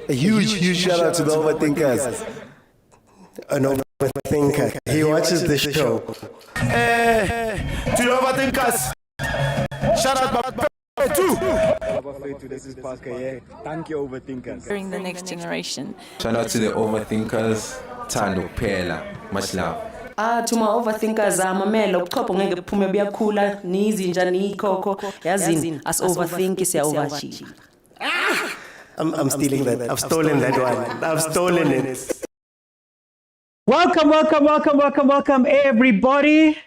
A huge shout out to the overthinkers. An overthinker. He watches the show. To the overthinkers. Shout out my too. This is Parker, yeah. Thank you, overthinkers. During the next generation. Shout out to the overthinkers. Tando Pela. Much love. To my overthinkers, mamela ubuchopho ngeke buphume buyakhula nizinja nikhokho yazini as overthink siya overachieve. I'm stealing that. I've stolen that one. I've stolen it. Welcome, everybody.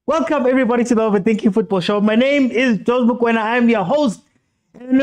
Welcome, everybody, to the Overthinking Football Show. My name is Jose Mokwena. I'm your host. And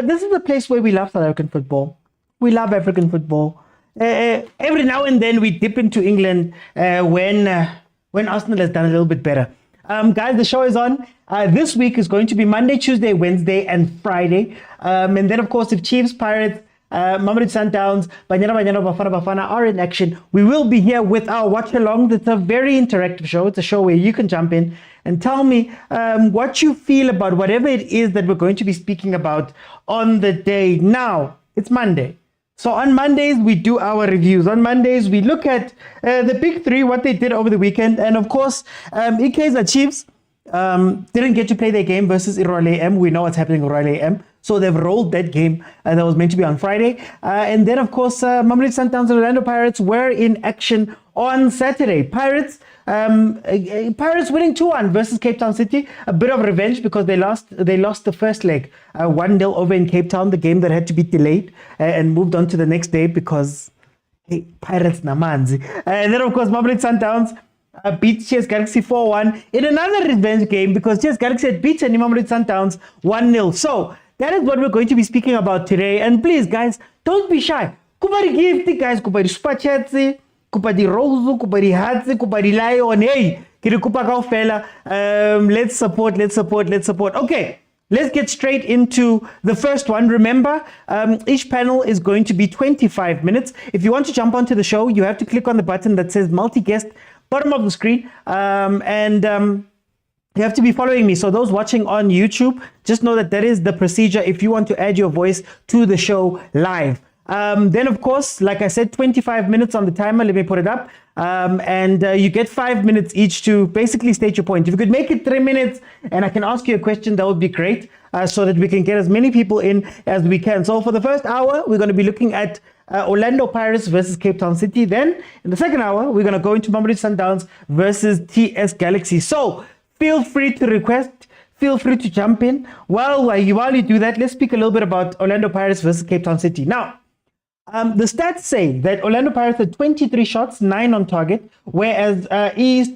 this is the place where we love South African football. We love African football. Every now and then we dip into England when Arsenal has done a little bit better. Guys, the show is on. This week is going to be Monday, Tuesday, Wednesday, and Friday. And then, of course, if Chiefs, Pirates, Mamelodi Sundowns, bafana are in action, we will be here with our watch along. It's a very interactive show. It's a show where you can jump in and tell me what you feel about whatever it is that we're going to be speaking about on the day. Now, it's Monday. So on Mondays, we do our reviews. On Mondays, we look at the big three, what they did over the weekend. And of course, Kaizer Chiefs didn't get to play their game versus Royal AM. We know what's happening with Royal AM. So they've rolled that game that was meant to be on Friday. And then, of course, Mamelodi Sundowns and Orlando Pirates were in action on Saturday. Pirates winning 2-1 versus Cape Town City. A bit of revenge because they lost the first leg 1-0 over in Cape Town, the game that had to be delayed and moved on to the next day because, hey, Pirates namanzi. And then, of course, Mamelodi Sundowns beat Chiefs Galaxy 4-1 in another revenge game because Chiefs Galaxy had beaten Mamelodi Sundowns 1-0. So that is what we're going to be speaking about today. And please, guys, don't be shy. Kubari gift, guys, kubari super chats, kubari rose, kubari hats, kubari lion. Hey, kirikupa kaufela. Let's support. Okay, let's get straight into the first one. Remember, each panel is going to be 25 minutes. If you want to jump onto the show, you have to click on the button that says multi-guest, bottom of the screen, you have to be following me. So those watching on YouTube, just know that is the procedure if you want to add your voice to the show live. Then, of course, like I said, 25 minutes on the timer. Let me put it up. And you get 5 minutes each to basically state your point. If you could make it 3 minutes and I can ask you a question, that would be great, so that we can get as many people in as we can. So for the first hour, we're going to be looking at Orlando Pirates versus Cape Town City. Then in the second hour, we're going to go into Mamelodi Sundowns versus TS Galaxy. So feel free to request, feel free to jump in. While you do that, let's speak a little bit about Orlando Pirates versus Cape Town City. Now, the stats say that Orlando Pirates had 23 shots, 9 on target, whereas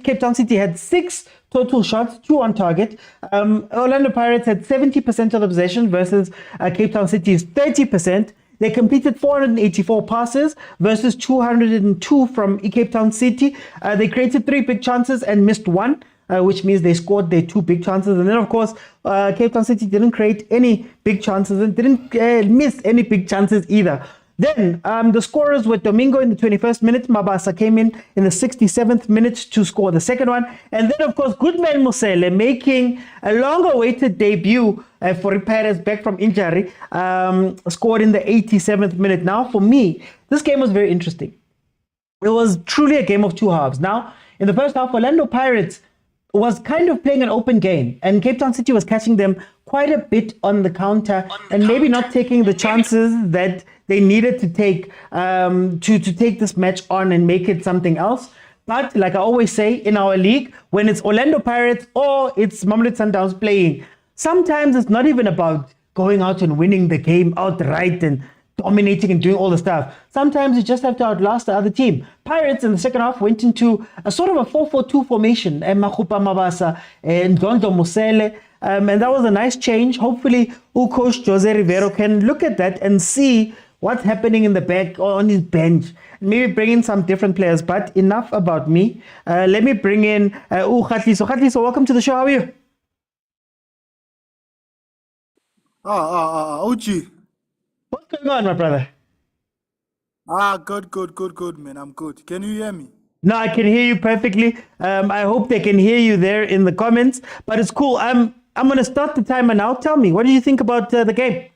Cape Town City had 6 total shots, 2 on target. Orlando Pirates had 70% of the possession versus Cape Town City's 30%. They completed 484 passes versus 202 from Cape Town City. They created 3 big chances and missed 1. Which means they scored their 2 big chances. And then, of course, Cape Town City didn't create any big chances and didn't miss any big chances either. Then the scorers were Domingo in the 21st minute. Mabasa came in the 67th minute to score the second one. And then, of course, Goodman Mosele making a long-awaited debut for Perez back from injury, scored in the 87th minute. Now, for me, this game was very interesting. It was truly a game of 2 halves. Now, in the first half, Orlando Pirates was kind of playing an open game, and Cape Town City was catching them quite a bit on the counter and maybe not taking the chances that they needed to take to take this match on and make it something else. But like I always say in our league, when it's Orlando Pirates or it's Mamelodi Sundowns playing, sometimes it's not even about going out and winning the game outright and dominating and doing all the stuff. Sometimes you just have to outlast the other team. Pirates in the second half went into a sort of a 4-4-2 formation. Makupa Mabasa and Ndondo Musele. And that was a nice change. Hopefully, coach Jose Rivero can look at that and see what's happening in the back or on his bench. Maybe bring in some different players. But enough about me. Let me bring in Khatliso. Khatliso, welcome to the show. How are you? OG. What's going on, my brother? Good, man. I'm good. Can you hear me? No, I can hear you perfectly. I hope they can hear you there in the comments. But it's cool. I'm going to start the timer now. Tell me, what do you think about the game?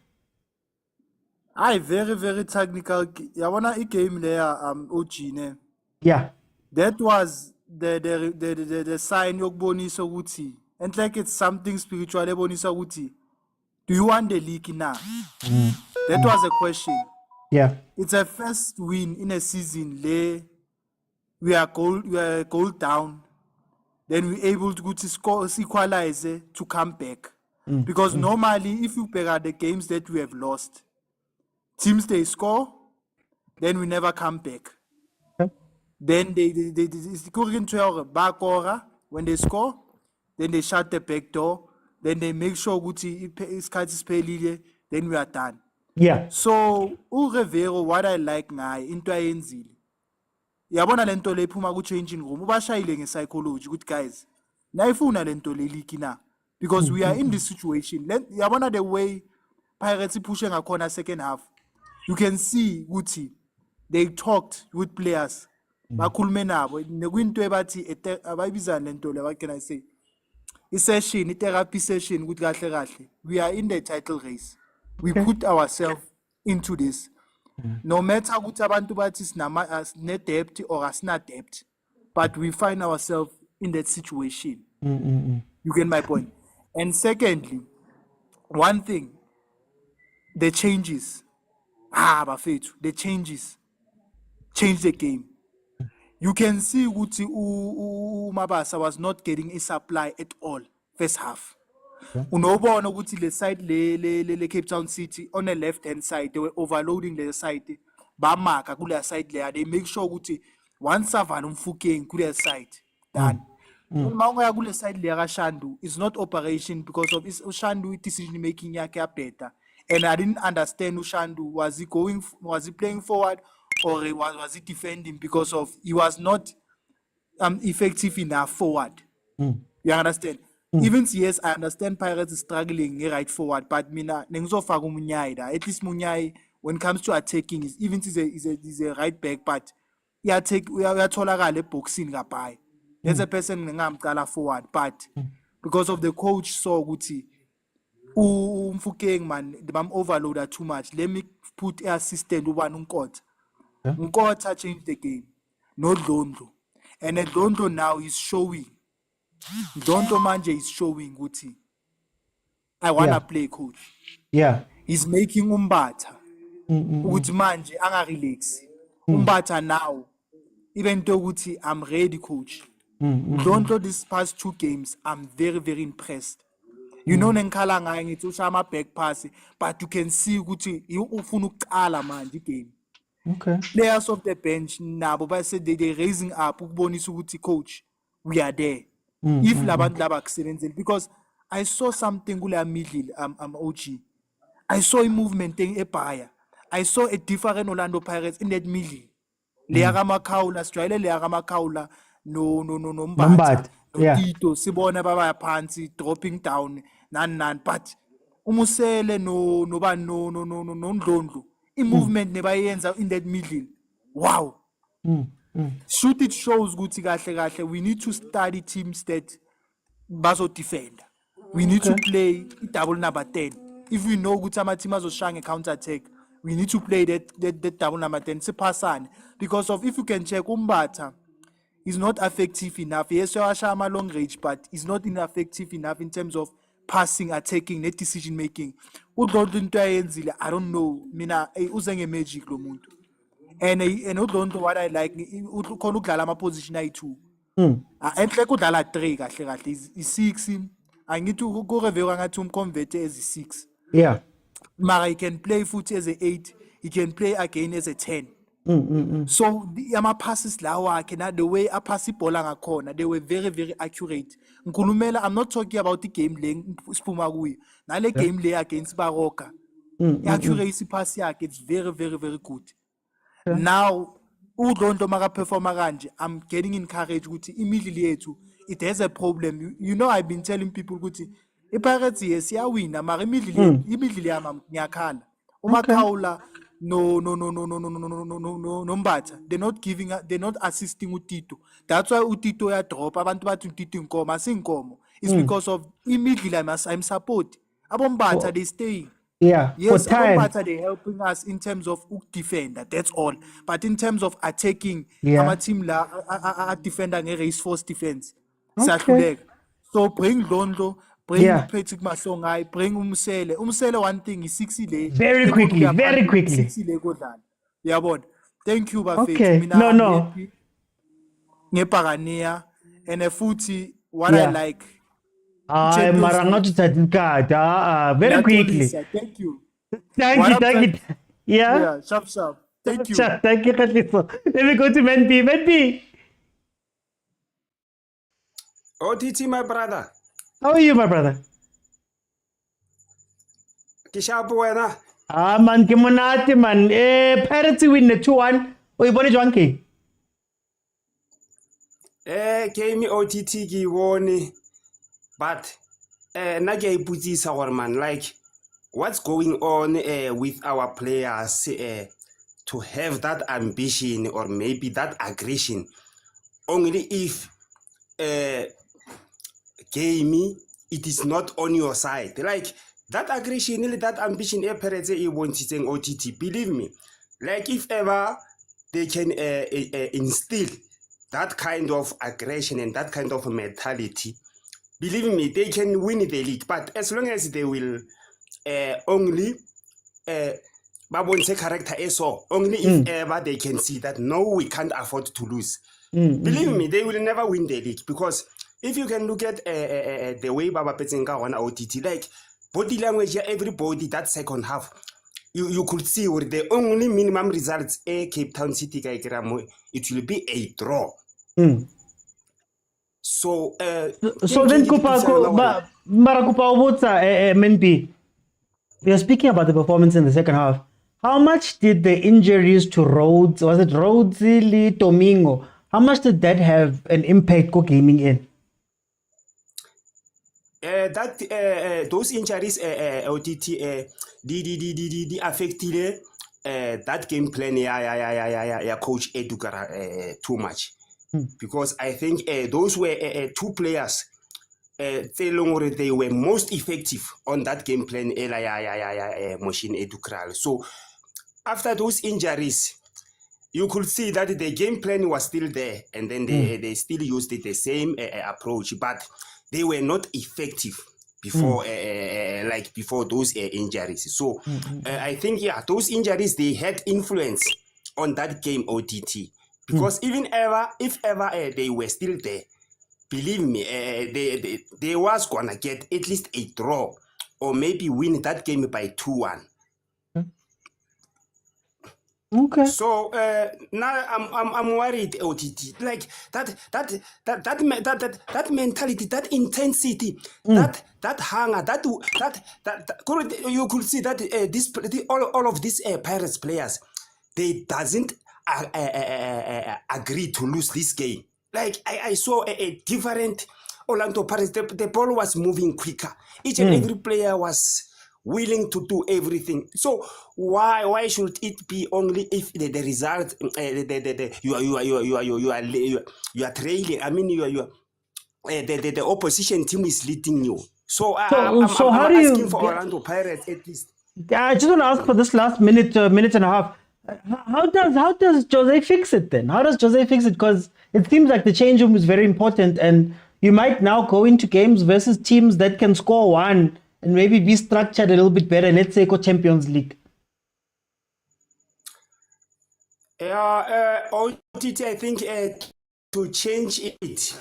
Very, very technical. I wanna a game there. OG, ne? Yeah. That was the sign of Bonisa Wuti. And like it's something spiritual, Bonisa Wuti. Do you want the league now? That was a question. Yeah. It's a first win in a season. We are goal down. Then we're able to go to score, equalize to come back. Because normally, if you pick out the games that we have lost, teams they score, then we never come back. Okay. Then when they score, then they shut the back door. Then they make sure Guti then we are done. Yeah. So Rivero, what I like now into ayenzile. Yabona lento le iphuma ku changing room. Ubashayile nge-psychology ukuthi guys, nayifuna lento le league na. Because we are in this situation. Yabona the way Pirates pushing ngakhona second half. You can see Guti, they talked with players. Bakhulume nabo nekwinto ebathi abayibiza lento le, what can I say? Session, therapy session with kahle. We are in the title race. We put ourselves into this. No matter what abantu bathi sina debt or asina debt, but we find ourselves in that situation. You get my point? And secondly, one thing, the changes. Bafethu, the changes change the game. You can see Guti Mabasa was not getting a supply at all first half. Unobona ukuthi le side le Cape Town City on the left hand side they were overloading the side. Bamaka kule side there, they make sure ukuthi once Savan Mfukeng kule side done. Mawunga kule side le Shandu is not operation because of Shandu decision making yakhe better. And I didn't understand Shandu, was he playing forward or was he defending because of he was not effective enough forward. You understand? Even yes, I understand Pirates is struggling right forward, but mina nengizofaka umunyai at least Munyai when it comes to attacking is a right back, but we are tolakale boxing gapai. There's a person ngamcala forward, but because of the coach saw Guti Mfukeng man bam overloaded too much. Let me put an assistant one Nkota. Nkota changed the game. No Dondo. And Dondo now is showing. Dondo Manje is showing Guti. I wanna play coach. Yeah. He's making Umbata. With Manje, anga relax. Umbata now. Even though Guti, I'm ready, coach. Dondo these past 2 games, I'm very, very impressed. You know Nenkala ngai ngithi ushama back pass, but you can see ukuthi ufuna ukuqala manje game. Okay. Players of the bench nabo base they raising up ukubonisa ukuthi coach we are there. If labantu laba kusebenzela, because I saw something kule middle OG. I saw a movement eBaya. I saw a different Orlando Pirates in that middle. Leya Makaula, Australia leya Makaula no Mbata. Yeah. Tito sibona baba phansi dropping down nan but umusele no Ndlondo movement nebayenza in that middle. Wow. Shoot, it shows ukuthi kahle we need to study teams that bazo defend. We need to play double number 10. If we know ukuthi ama team azoshaya counter attack, we need to play that double number 10 sipasane, because of if you can check Umbata is not effective enough. Yes, you are long range, but it's not ineffective enough in terms of passing, attacking, ne-decision making. Udlondlo into ayenzile, I don't know. Mina uze nge-magic lo muntu. And udlondlo what I like khona ukudlala ama-position ayi-2. Enhle kudlala 3 kahle kahle i-6 angithi kureview ngathi umconvert as i-6. Yeah. Mara he can play futhi as a-8, he can play again as a 10. So ama-passes lawa akhe na the way aphasa ibhola ngakhona, they were very very accurate. Ngikhulumela, I'm not talking about the game le siphuma kuyo, nale game le against Baroka. Accuracy pass yakhe, it's very very very good. Now udlondlo maka performa kanje, I'm getting encouraged ukuthi imiddle yethu it has a problem. You know, I've been telling people ukuthi iPirates yes iyawina mara imiddle yami ngiyakhala. Umakhawula no Mbatha, they're not assisting uTito. That's why uTito ya drop, abantu bathi uTito inkomo asinkomo. It's because of imiddle I'm support. Abombatha they staying. Yeah, yes, for time. Abombatha they helping us in terms of defender, that's all. But in terms of attacking, our team la defender nge-race force defense. Sahluleka. So bring Londo, bring Patrice Motsepe, bring Umsele. Umsele one thing is 60 le. Very quickly. 60 le kodlala. Yabona. Thank you Bafethu. Okay. No. Ngeparania and futhi what I like. Mara ngakuthatha inkadi. Very quickly. Thank you. Thank you. Yeah. Sharp. Thank you. Thank you, Khalifa. Let me go to Menpi. OTT, my brother. How are you, my brother? Kishapu wena. Man, kimonati man. Pirates win the 2-1. Uyibone jwang ke? Game OTT ki woni. But na ke iputsisa gore man, like what's going on with our players to have that ambition or maybe that aggression only if game it is not on your side, like that aggression, that ambition Pirates bontshitseng OTT. Believe me, like if ever they can instill that kind of aggression and that kind of mentality, believe me, they can win the league. But as long as they will only babonse character so only if ever they can see that no, we can't afford to lose. Believe me, they will never win the league. Because if you can look at the way Baba Petsenga on OTT, like body language, everybody that second half, you could see with the only minimum results Cape Town City it will be a draw. So then Marakupa Ubutsa Menpi, we are speaking about the performance in the second half. How much did the injuries to Rhodes, was it Rhodes, Domingo, how much did that have an impact on gaming in? Those injuries OTT the affected that game plan coach Edugara too much. Because I think those were two players they were most effective on that game plan Machine Edukral. So after those injuries, you could see that the game plan was still there, and then they still used the same approach, but they were not effective before before those injuries. So I think those injuries, they had influence on that game OTT. Because if ever they were still there, believe me, they was gonna get at least a draw or maybe win that game by 2-1. Okay. So now I'm worried OTT, like that mentality, that intensity, that hunger, that you could see that all of these Pirates players, they doesn't agree to lose this game. Like I saw a different Orlando Pirates. The ball was moving quicker. Each and every player was willing to do everything. So why should it be only if the result you are trailing? I mean the opposition team is leading you. So I'm asking for Orlando Pirates at least. I just want to ask for this last minute and a half. How does Jose fix it then? How does Jose fix it? Because it seems like the change room is very important, and you might now go into games versus teams that can score one and maybe be structured a little bit better. Let's say CAF Champions League. OTT, I think to change it,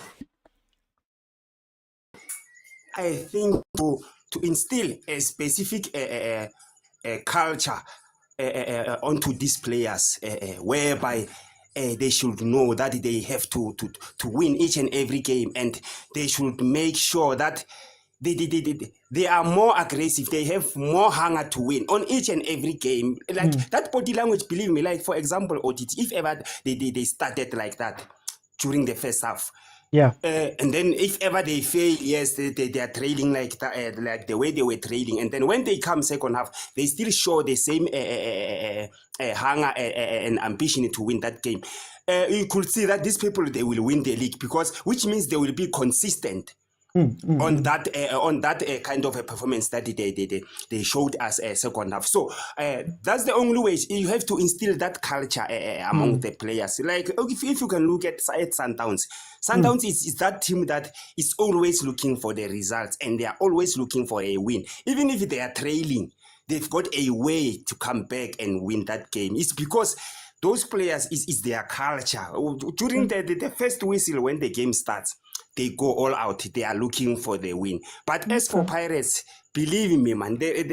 I think to instill a specific culture onto these players, whereby they should know that they have to win each and every game, and they should make sure that they are more aggressive. They have more hunger to win on each and every game. Like that body language, believe me, like for example, OTT, if ever they started like that during the first half, yeah, and then if ever they fail, yes, they are trailing like that, like the way they were trailing, and then when they come second half, they still show the same hunger and ambition to win that game. You could see that these people, they will win the league, because which means they will be consistent on that kind of a performance that they showed us second half. So that's the only way. You have to instill that culture among the players. Like if you can look at Sundowns, Sundowns is that team that is always looking for the results, and they are always looking for a win. Even if they are trailing, they've got a way to come back and win that game. It's because those players is their culture. During the first whistle, when the game starts, they go all out. They are looking for the win. But as for Pirates, believe me, man, they've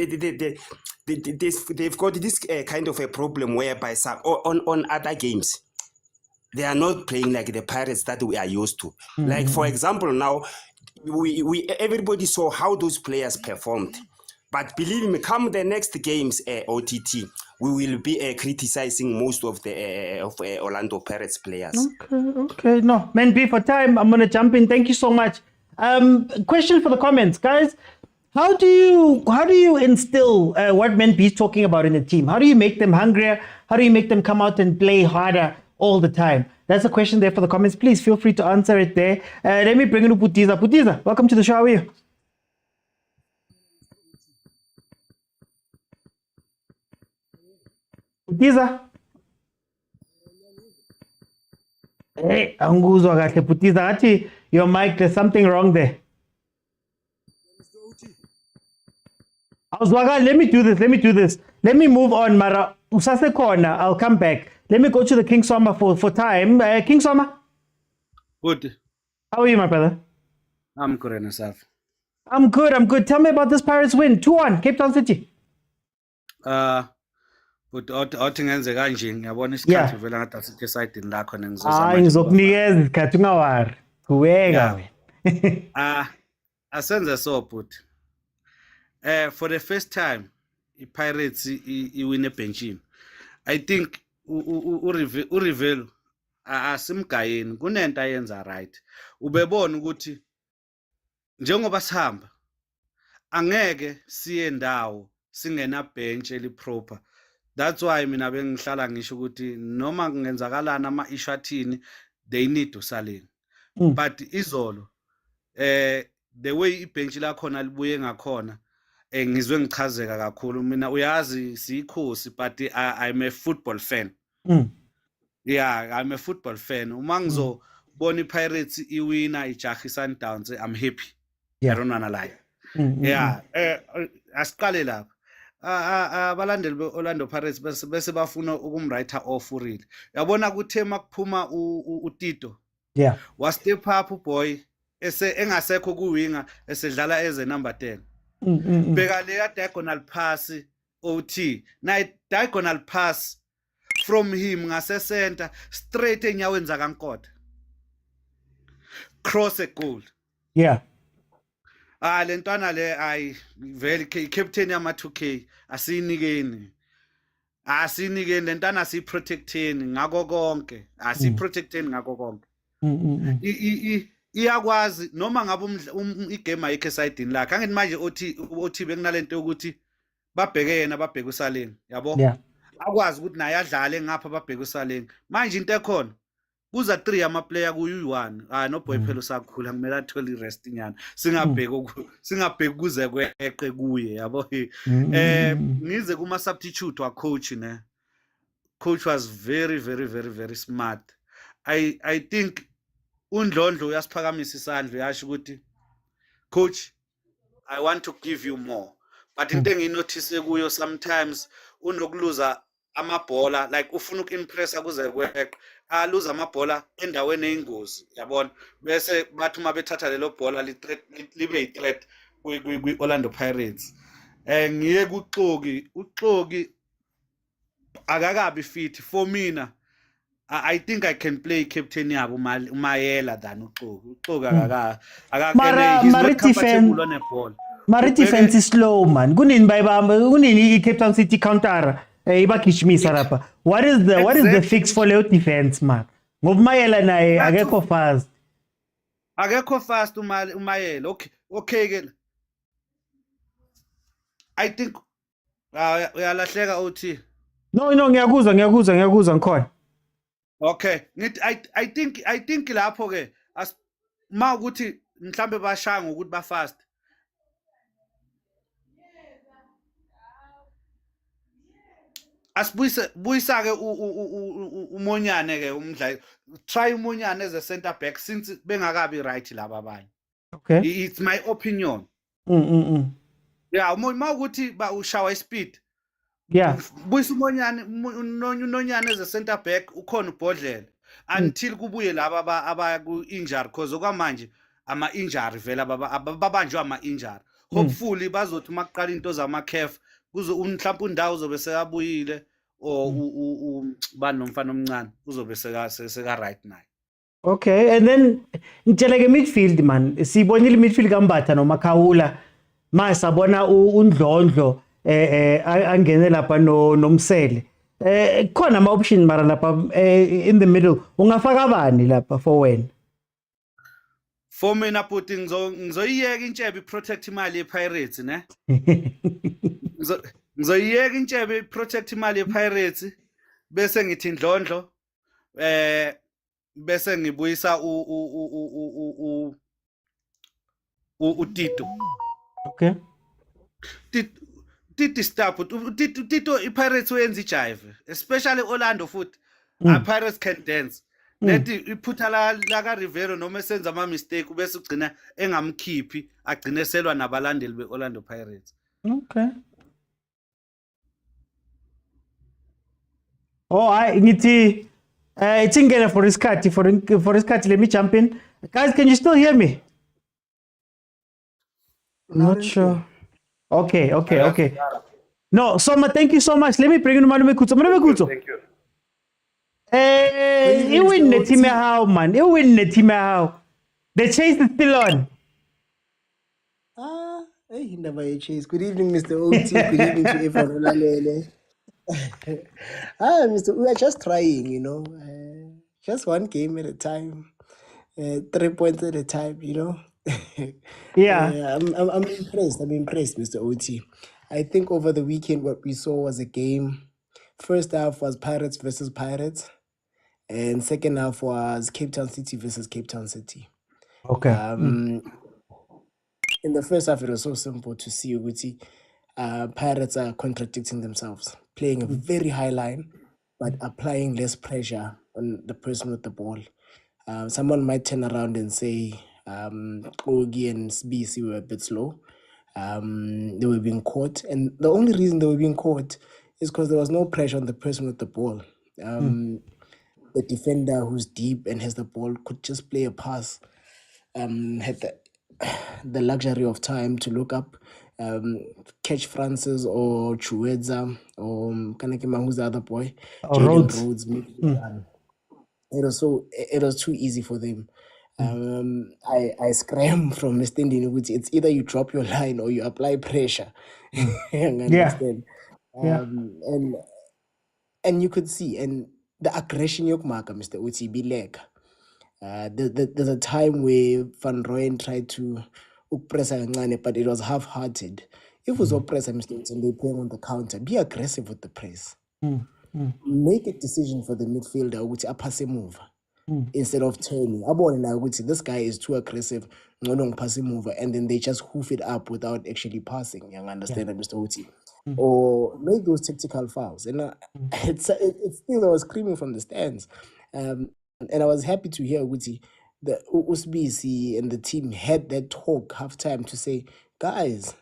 got this kind of a problem whereby on other games, they are not playing like the Pirates that we are used to. Like, for example, now, everybody saw how those players performed. But believe me, come the next games, OTT, we will be criticizing most of the Orlando Pirates players. Okay. No, man, B, for time, I'm going to jump in. Thank you so much. Question for the comments, guys. How do you instill what Man B is talking about in the team? How do you make them hungrier? How do you make them come out and play harder all the time? That's a question there for the comments. Please feel free to answer it there. Let me bring in Putiza. Putiza, welcome to the show. How are you? Putiza. Hey, anguzwa kahle Putiza. Athi your mic, there's something wrong there. Let me do this. Let me move on, Mara. Usase corner. I'll come back. Let me go to the King Soma for time. King Soma. Good. How are you, my brother? I'm good, and yourself? I'm good. Tell me about this Pirates win. 2-1, Cape Town City. But othi ngenze kanje ngiyabona isikhathi vela ngathi asithi esayidini lakho ngizoza ngizokunikeza isikhathi ungawari. Kuweka wena. Asenze so but for the first time iPirates iwin ebenchini. I think uRivel asimgayeni kunento ayenza right. Ubebona ukuthi njengoba sihamba angeke siye ndawo singena bench eliproper. That's why mina bengihlala ngisho ukuthi noma kungenzakalana ama-issue athini, they need to saline. But izolo the way ibench lakhona libuye ngakhona ngizwe ngichazeka kakhulu. Mina uyazi siyikhosi, but I'm a football fan. Yeah, I'm a football fan. Uma ngizobona iPirates iwina ijahi Sundowns, I'm happy. I don't wanna lie. Yeah, asiqale lapha. Abalandeli be-Orlando Pirates bese bafuna ukumwriter off urile. Yabona kuthe makuphuma uTito. Yeah. Was step up boy engasekho kuwinga esedlala eze number 10. Beka le diagonal pass OT. Na diagonal pass from him ngase center straight enyaweni zakaNkotha. Cross a goal. Yeah. Lentwana le ay vele captain yama 2K asinikeni lentwana asiprotecteni ngako konke iyakwazi noma ngabe igame ayikho esidini lakhe angithi manje othi bekunalento ukuthi babheke yena babheke usaleni yabo akwazi ukuthi naye adlale ngapha babheke usaleni manje into ekhona kuza 3 ama player kuyi1 no boy phela usakhula kumele athole irest nyana singabheki kuze kweqe kuye yabo ngize kuma substitute wa coach ne coach was very smart. I think uNdlondlo uyasiphakamisa isandla uyasho ukuthi coach, I want to give you more. But into enginotice kuyo sometimes unokuluza amabhola like ufuna ukimpressa kuze kweqe aluza amabhola endaweni eyingozi yabona bese bathi uma bethatha lelo bhola libe yi-threat kwi Orlando Pirates. Ngiye uXoki akakabi fit for mina. I think I can play captain yabo umayela than uXoki Mara comfortable on a ball. Mara defense is slow man. Kunini bayibamba kunini Cape Town City counter ibagijimisa lapha. What is the fix for leyo defense man? Ngoba umayela naye akekho fast. Akekho fast umayela. Okay ke. I think uyalahleka uthi. No ngiyakuzwa ngikhona. Okay, I think lapho ke ma ukuthi mhlambe bashanga ukuthi ba fast. Asibuyisa ke uMonyane ke umdlali. Try uMonyane as a center back since bengakabi right laba abanye. Okay. It's my opinion. Yeah, ma ukuthi ba ushawa speed. Yeah. Buyisa uNonyane as a center back ukhona ubhodlela until kubuye laba aba ku injury cause okwamanje ama injury vela babanjwa ama injury. Hopefully bazothi makuqala into zama CAF kuzo mhlawumbe undawo uzobe sekabuyile or bani nomfana omncane uzobe seka right naye. Okay, and then ngitsheleke midfield man sibonile midfield kaMbatha noMakhawula manje sabona uNdlondlo angene lapha nomsele khona ama option mara lapha in the middle ungafaka bani lapha for wena? For mina puti ngizoyiyeka intshebe protect imali yePirates ne. Ngizoyiyeka intshebe protect imali yePirates bese ngithi Ndlondlo bese ngibuyisa uTito. Okay. Tito stop Tito iPirates wenza ijive especially Orlando futhi Pirates can dance. Lethi iphutha la ka Rivero noma esenza ama mistake bese ugcina engamkhiphi agcine selwa nabalandeli beOrlando Pirates. Okay. Oh, ngithi itsingena for isikhathi let me jump in. Guys, can you still hear me? Not sure. Okay. No, Soma, thank you so much. Let me bring in Malume Kutso. Thank you. You win the team how, man. You win the team how. The chase is still on. Hey, never a chase. Good evening, Mr. OT. Good evening to everyone. Mr. We are just trying, you know. Just one game at a time. 3 points at a time, you know. Yeah. I'm impressed. I'm impressed, Mr. OT. I think over the weekend what we saw was a game. First half was Pirates versus Pirates, and second half was Cape Town City versus Cape Town City. Okay. In the first half, it was so simple to see Uguti. Pirates are contradicting themselves, playing a very high line, but applying less pressure on the person with the ball. Someone might turn around and say, Ogi and BC were a bit slow. They were being caught. And the only reason they were being caught is because there was no pressure on the person with the ball. The defender who's deep and has the ball could just play a pass, had the luxury of time to look up, catch Francis or Chuedza or Kanekima, who's the other boy? Rhodes. It was too easy for them. I scram from understanding which it's either you drop your line or you apply pressure. Understand? And you could see and the aggression yok marker, Mr. Uti Bileg. There's a time where Van Rooyen tried to press but it was half-hearted. If it was press, Mr. Uti, and they play on the counter, be aggressive with the press. Make a decision for the midfielder which a pass move. Instead of turning. This guy is too aggressive, passing mover, and then they just hoof it up without actually passing. You understand, Mr. Uti? Or make those tactical fouls. And it's still, I was screaming from the stands. And I was happy to hear Uti the Usbisi and the team had that talk halftime to say, guys,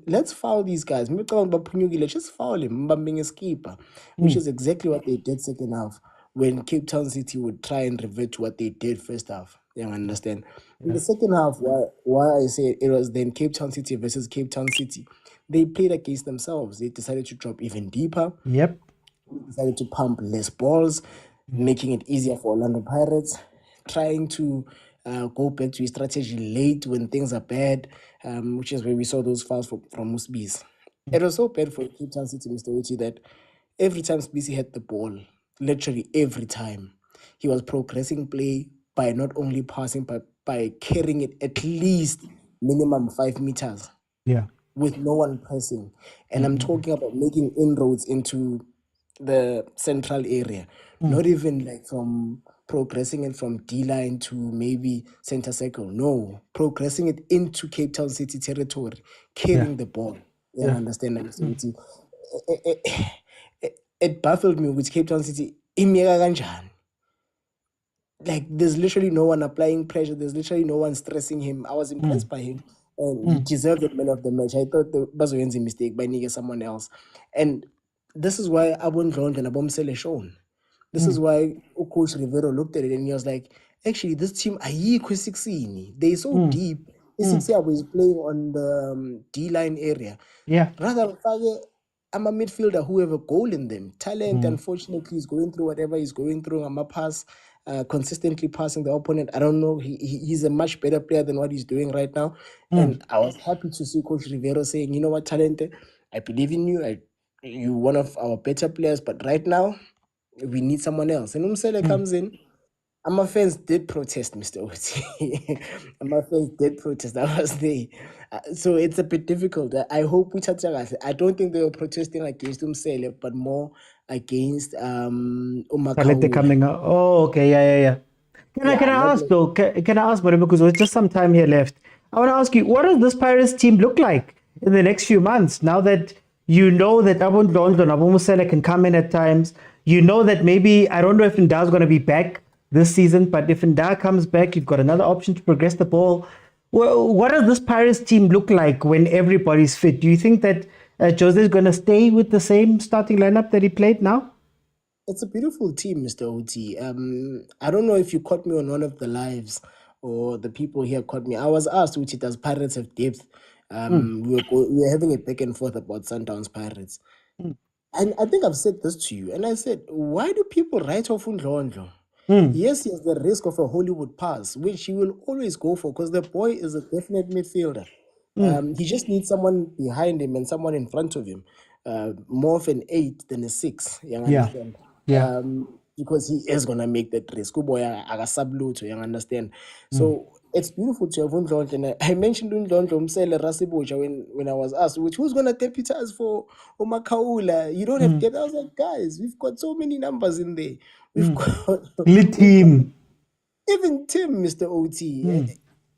let's foul these guys. Just foul him, being a skipper, which is exactly what they did second half when Cape Town City would try and revert to what they did first half. You understand? In the second half, why I say it was then Cape Town City versus Cape Town City, they played against themselves. They decided to drop even deeper. Yep. Decided to pump less balls, making it easier for Orlando Pirates, trying to go back to a strategy late when things are bad, which is where we saw those fouls from Musbis. It was so bad for Cape Town City, Mr. Uchi, that every time Spisi had the ball, literally every time, he was progressing play by not only passing, but by carrying it at least minimum 5 meters. Yeah. With no one pressing. And I'm talking about making inroads into the central area, not even like from progressing it from D-line to maybe center circle. No, progressing it into Cape Town City territory, carrying the ball. You understand that? It baffled me with Cape Town City. Like, there's literally no one applying pressure. There's literally no one stressing him. I was impressed by him. And he deserved the man of the match. I thought the Bazoyen's a mistake by nigga someone else. And this is why Abon John and Abom Sele shown. This is why Coach Rivero looked at it and he was like, actually, this team, they're so deep. Isixia is playing on the D-line area. Yeah. Rather, I'm a midfielder who have a goal in them. Talent, unfortunately, is going through whatever he's going through. I'm a pass, consistently passing the opponent. I don't know. He's a much better player than what he's doing right now. And I was happy to see Coach Rivero saying, you know what, Talente, I believe in you. You're one of our better players, but right now, we need someone else. And Umsele comes in. My fans did protest, Mr. Oti. My fans did protest. I was there. So it's a bit difficult. I hope we touch. I don't think they were protesting against Umsele, but more against Talente coming out. Oh, okay. Yeah. Can I ask though? Can I ask, Moremo, because there's just some time here left. I want to ask you, what does this Pirates team look like in the next few months? Now that you know that Abon Dondo and Abon Musele can come in at times, you know that maybe, I don't know if Nda's going to be back this season, but if Nda comes back, you've got another option to progress the ball. Well, what does this Pirates team look like when everybody's fit? Do you think that Jose is going to stay with the same starting lineup that he played now? It's a beautiful team, Mr. Oti. I don't know if you caught me on one of the lives or the people here caught me. I was asked, Uchi, does Pirates have depth? We were having a back and forth about Sundowns Pirates. And I think I've said this to you. And I said, why do people write off Undlondlo? Yes, he has the risk of a Hollywood pass, which he will always go for because the boy is a definite midfielder. He just needs someone behind him and someone in front of him. More of an 8 than a 6. You understand? Yeah. Because he is going to make that risk. You understand? So it's beautiful to have Undlondlo. And I mentioned Undlondlo Msele Rasiboja when I was asked, who's going to deputize for Omakaula? You don't have depth. I was like, guys, we've got so many numbers in there. We've got Lit team. Even Tim, Mr. OT.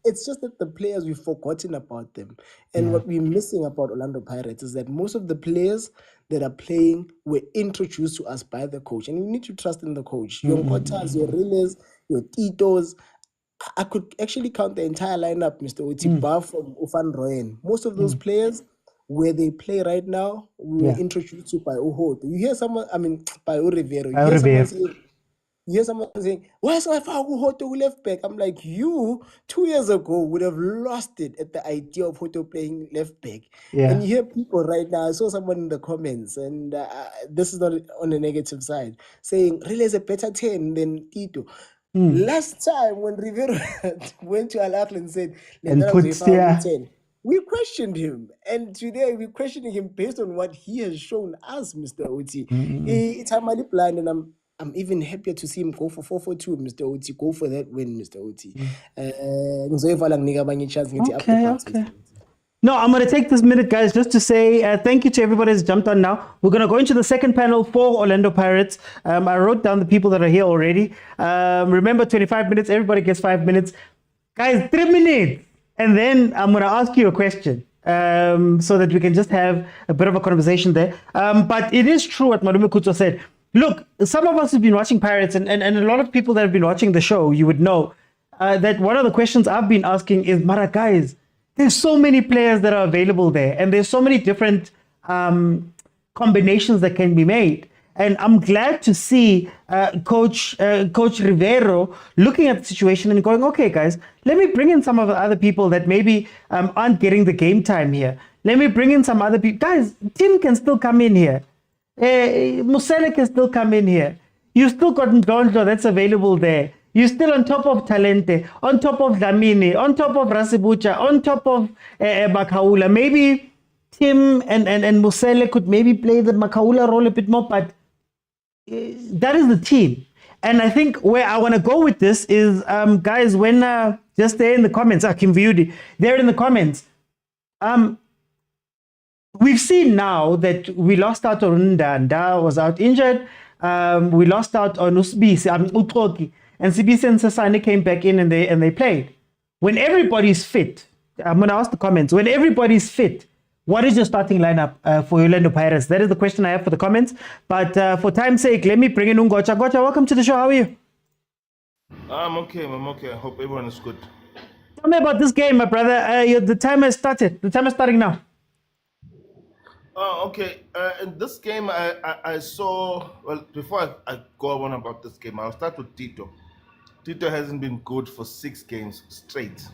It's just that the players, we've forgotten about them. And what we're missing about Orlando Pirates is that most of the players that are playing were introduced to us by the coach. And you need to trust in the coach. Your Kotas, your Riles, your Titos. I could actually count the entire lineup, Mr. Oti, bar from Ufan Royen. Most of those players, where they play right now, we were introduced to by Uhoto. You hear someone, by Urivero. You hear someone saying, where's my Uhoto who left back? I'm like, you 2 years ago would have lost it at the idea of Hoto playing left back. And you hear people right now, I saw someone in the comments, and this is not on the negative side, saying, really is a better 10 than Tito. Last time when Rivero went to Al Ahly and said, and put 10, we questioned him. And today we're questioning him based on what he has shown us, Mr. Oti. It's a money plan, and I'm even happier to see him go for 4-4-2, Mr. Oti. Go for that win, Mr. Oti. Okay. No, I'm going to take this minute, guys, just to say thank you to everybody who's jumped on now. We're going to go into the second panel for Orlando Pirates. I wrote down the people that are here already. Remember, 25 minutes. Everybody gets 5 minutes. Guys, 3 minutes. And then I'm going to ask you a question so that we can just have a bit of a conversation there. But it is true what Malume Kuto said. Look, some of us have been watching Pirates, and a lot of people that have been watching the show, you would know, that one of the questions I've been asking is, Mara guys, there's so many players that are available there, and there's so many different combinations that can be made. And I'm glad to see Coach Rivero looking at the situation and going, okay, guys, let me bring in some of the other people that maybe aren't getting the game time here. Let me bring in some other people. Guys, Tim can still come in here. Musele can still come in here. You still got Ndondlo that's available there. You're still on top of Talente, on top of Dlamini, on top of Rasibucha, on top of Makaula. Maybe Tim and Musele could maybe play the Makaula role a bit more, but that is the team. And I think where I want to go with this is, guys, when just there in the comments, Kim Viudi, there in the comments, we've seen now that we lost out on Ndanda, was out injured. We lost out on Usbisi, Utroki, and Sibisi and Sasane came back in and they played. When everybody's fit, I'm going to ask the comments, when everybody's fit, what is your starting lineup for Orlando Pirates? That is the question I have for the comments. But for time's sake, let me bring in Ungocha. Gocha, welcome to the show. How are you? I'm okay. I hope everyone is good. Tell me about this game, my brother. The time has started. The time is starting now. Okay. In this game, I saw, well, before I go on about this game, I'll start with Tito. Tito hasn't been good for 6 games straight.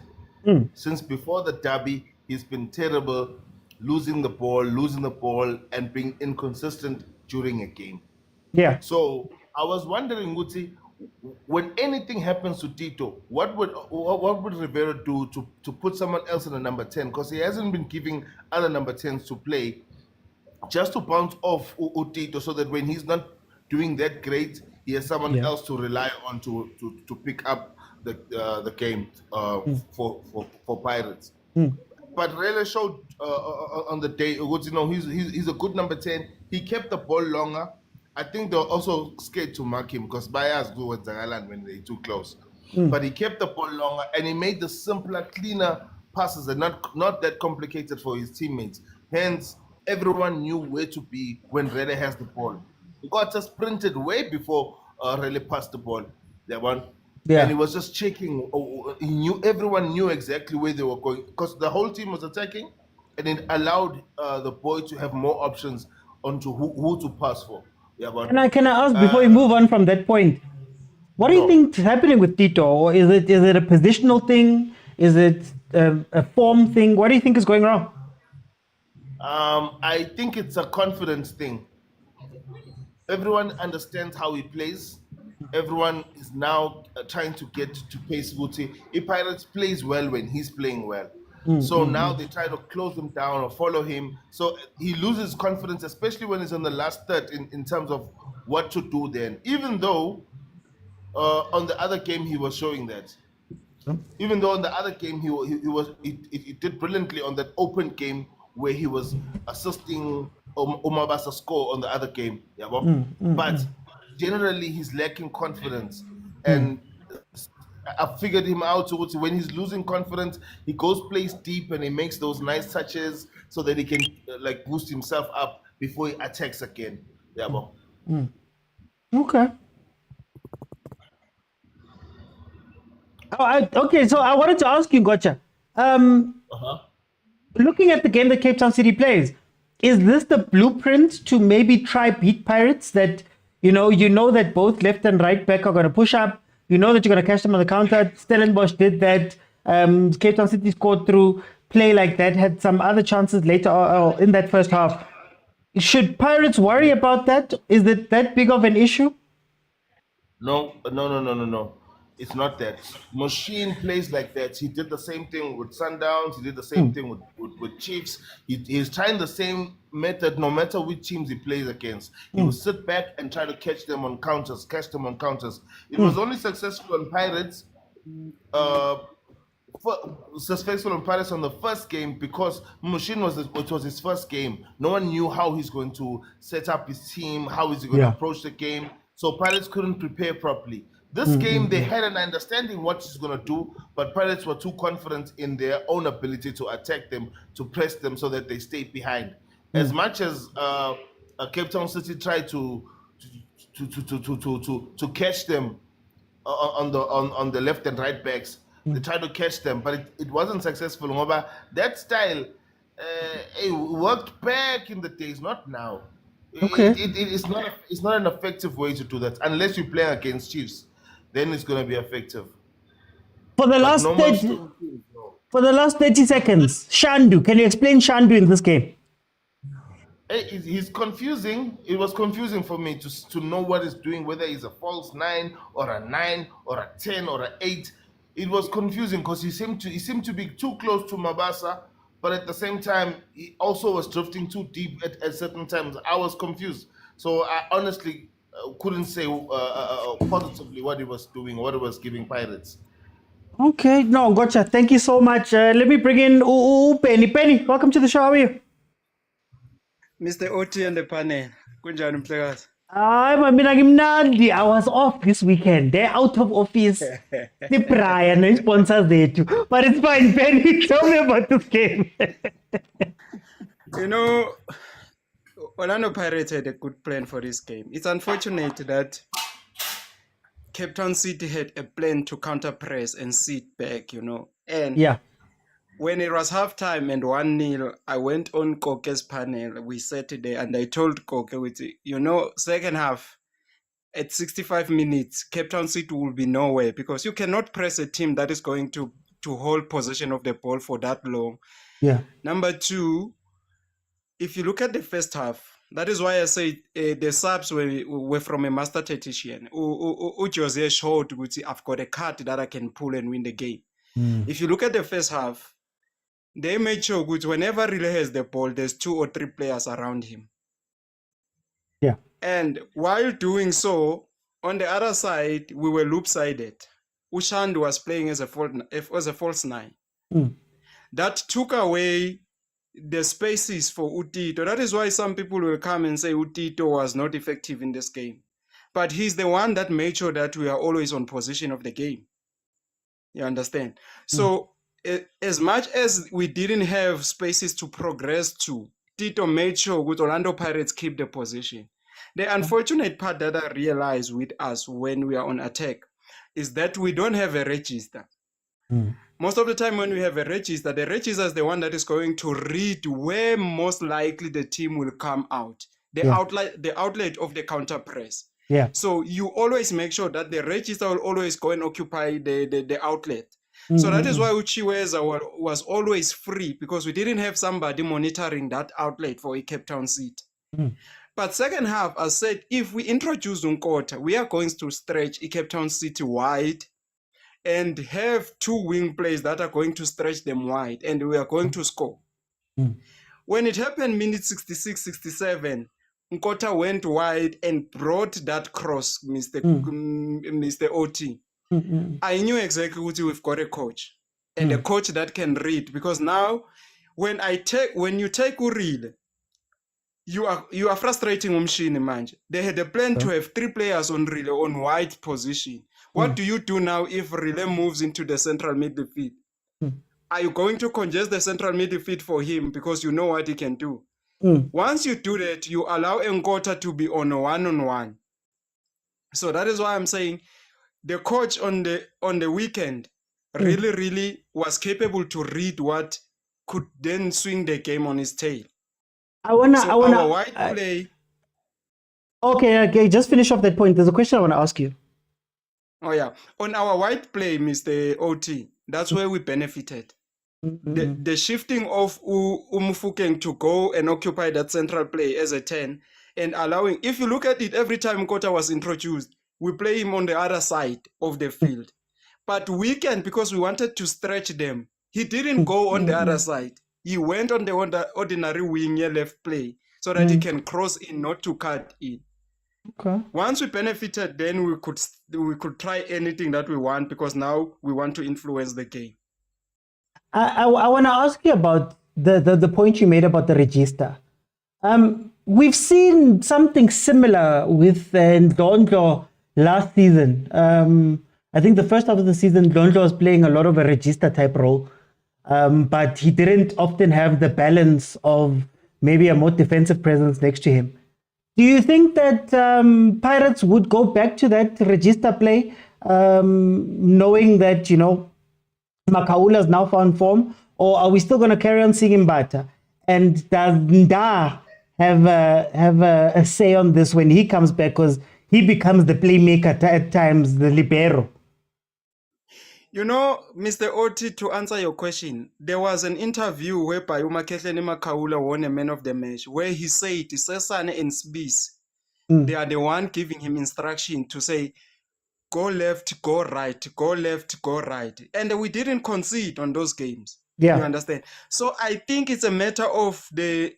Since before the derby, he's been terrible, losing the ball, and being inconsistent during a game. Yeah. So I was wondering, Guti, when anything happens to Tito, what would Rivera do to put someone else in the number 10? Because he hasn't been giving other number 10s to play, just to bounce off Tito, so that when he's not doing that great, he has someone else to rely on to pick up the game for Pirates. But Rele showed on the day, he's a good number 10. He kept the ball longer. I think they were also scared to mark him because Bayas go with Zangaland when they're too close. But he kept the ball longer and he made the simpler, cleaner passes and not that complicated for his teammates. Hence, everyone knew where to be when Rele has the ball. He got just sprinted way before Rele passed the ball. And he was just checking. Everyone knew exactly where they were going because the whole team was attacking, and it allowed the boy to have more options onto who to pass for. Can I ask before we move on from that point, what do you think is happening with Tito? Or is it a positional thing? Is it a form thing? What do you think is going wrong? I think it's a confidence thing. Everyone understands how he plays. Everyone is now trying to get to pace Guti. Pirates plays well when he's playing well. So now they try to close him down or follow him. So he loses confidence, especially when he's on the last third in terms of what to do then. Even though on the other game he was showing that. Even though on the other game he did brilliantly on that open game where he was assisting Umabasa score on the other game. But generally he's lacking confidence. And I figured him out. So when he's losing confidence, he plays deep and he makes those nice touches so that he can boost himself up before he attacks again. Okay. Okay, so I wanted to ask you, Gocha. Looking at the game that Cape Town City plays, is this the blueprint to maybe try beat Pirates? That you know that both left and right back are going to push up. You know that you're going to catch them on the counter. Stellenbosch did that. Cape Town City scored through play like that, had some other chances later in that first half. Should Pirates worry about that? Is it that big of an issue? No. It's not that. Machine plays like that. He did the same thing with Sundowns. He did the same thing with Chiefs. He's trying the same method no matter which teams he plays against. He will sit back and try to catch them on counters. It was only successful on Pirates. Successful on Pirates on the first game because Machine was his first game. No one knew how he's going to set up his team, how is he going to approach the game. So Pirates couldn't prepare properly. This game, they had an understanding what he's going to do, but Pirates were too confident in their own ability to attack them, to press them so that they stayed behind. As much as Cape Town City tried to catch them on the left and right backs, They tried to catch them, but it wasn't successful. Ngoba that style it worked back in the days, not now. Okay. It's not an effective way to do that unless you play against Chiefs. Then it's going to be effective. For the But last normal 30, strong teams, no. for the last 30 seconds, Shandu, can you explain Shandu in this game? He's confusing. It was confusing for me to know what he's doing, whether he's a false 9 or a 9 or a 10 or a 8. It was confusing because he seemed to be too close to Mabasa, but at the same time he also was drifting too deep at certain times. I was confused, so I honestly couldn't say positively what he was doing, what he was giving Pirates. Okay, no, gotcha. Thank you so much. Let me bring in Penny. Penny, welcome to the show. How are you? Mr. OT and the panel. Kunjani mhlekazi? I was off this weekend. They're out of office. The Brian, no sponsors there too. But it's fine, Penny. Tell me about this game. You know, Orlando Pirates had a good plan for this game. It's unfortunate that Cape Town City had a plan to counter press and sit back, you know. And Yeah. when it was halftime and 1-0, I went on Koke's panel. We sat there and I told Koke, you know, second half at 65 minutes, Cape Town City will be nowhere because you cannot press a team that is going to hold possession of the ball for that long. Yeah. Number two, if you look at the first half, that is why I say the subs were from a master tactician. Jose showed, I've got a card that I can pull and win the game. If you look at the first half, they made sure whenever Relay has the ball, there's 2 or 3 players around him. Yeah. And while doing so, on the other side, we were loop-sided. Ushand was playing as a false 9. That took away the spaces for Utito. That is why some people will come and say Utito was not effective in this game. But he's the one that made sure that we are always on position of the game. You understand? So as much as we didn't have spaces to progress to, Tito made sure with Orlando Pirates keep the position. The unfortunate part that I realize with us when we are on attack is that we don't have a register. Most of the time when we have a register, the register is the one that is going to read where most likely the team will come out, the outlet of the counter press. Yeah. So you always make sure that the register will always go and occupy the outlet. So that is why Uchiweza was always free, because we didn't have somebody monitoring that outlet for a Cape Town seat. But second half, I said, if we introduce Nkota, we are going to stretch a Cape Town City wide and have 2 wing plays that are going to stretch them wide, and we are going to score. When it happened, minute 66, 67, Nkota went wide and brought that cross, Mr. OT. I knew exactly what we've got a coach, and a coach that can read, because now when you take Uril, you are frustrating Umshini manje. They had a plan to have 3 players on relay on wide position. What do you do now if relay moves into the central midfield? Are you going to congest the central midfield for him because you know what he can do? Once you do that, you allow Nkota to be on a one-on-one. So that is why I'm saying the coach on the weekend really was capable to read what could then swing the game on his tail. Our wide play. Okay, just finish off that point. There's a question I want to ask you. Oh yeah, on our wide play, Mr. OT, that's where we benefited. The shifting of Umfukeng to go and occupy that central play as a 10 and allowing, if you look at it, every time Nkota was introduced, we play him on the other side of the field. But weekend, because we wanted to stretch them, he didn't go on the other side. He went on the ordinary wing left play so that he can cross in, not to cut in. Okay. Once we benefited, then we could try anything that we want, because now we want to influence the game. I want to ask you about the point you made about the register. We've seen something similar with Ndlondlo last season. I think the first half of the season, Ndlondlo was playing a lot of a register type role, but he didn't often have the balance of maybe a more defensive presence next to him. Do you think that Pirates would go back to that register play, knowing that, Makaula's now found form, or are we still going to carry on seeing Mbata? And does Nda have a say on this when he comes back, because he becomes the playmaker at times, the libero? You know, Mr. Oti, to answer your question, there was an interview whereby Umakehleni Makaula won a man of the match, where he said Sesane and Sbis, they are the one giving him instruction to say, go left, go right, go left, go right. And we didn't concede on those games. Yeah. You understand? So I think it's a matter of the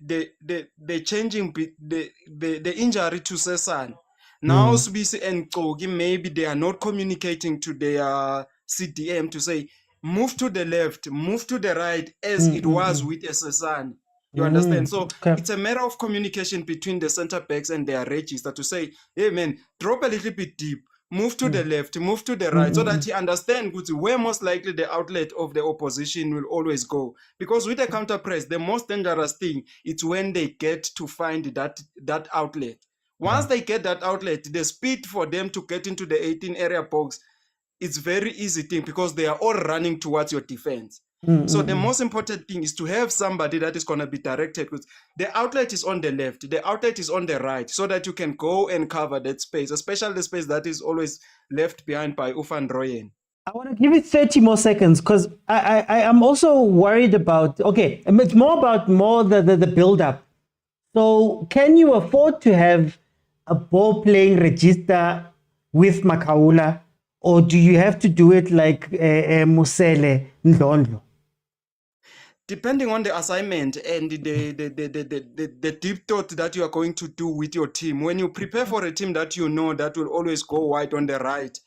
changing, the injury to Sesane. Now, Sbisi and Kogi, maybe they are not communicating to their CDM to say, move to the left, move to the right, as it was with Sesane. You understand? So it's a matter of communication between the center backs and their register to say, hey man, drop a little bit deep, move to the left, move to the right, so that he understands where most likely the outlet of the opposition will always go. Because with the counter press, the most dangerous thing is when they get to find that outlet. Once they get that outlet, the speed for them to get into the 18 area box, it's very easy thing because they are all running towards your defense. So the most important thing is to have somebody that is going to be directed, because the outlet is on the left, the outlet is on the right, so that you can go and cover that space, especially the space that is always left behind by Ufan Royen. I want to give it 30 more seconds, because I am also worried about, okay, it's more about the build-up. So can you afford to have a ball-playing register with Makaula, or do you have to do it like Musele Ndlondo? Depending on the assignment and the deep thought that you are going to do with your team, when you prepare for a team that you know that will always go wide on the right,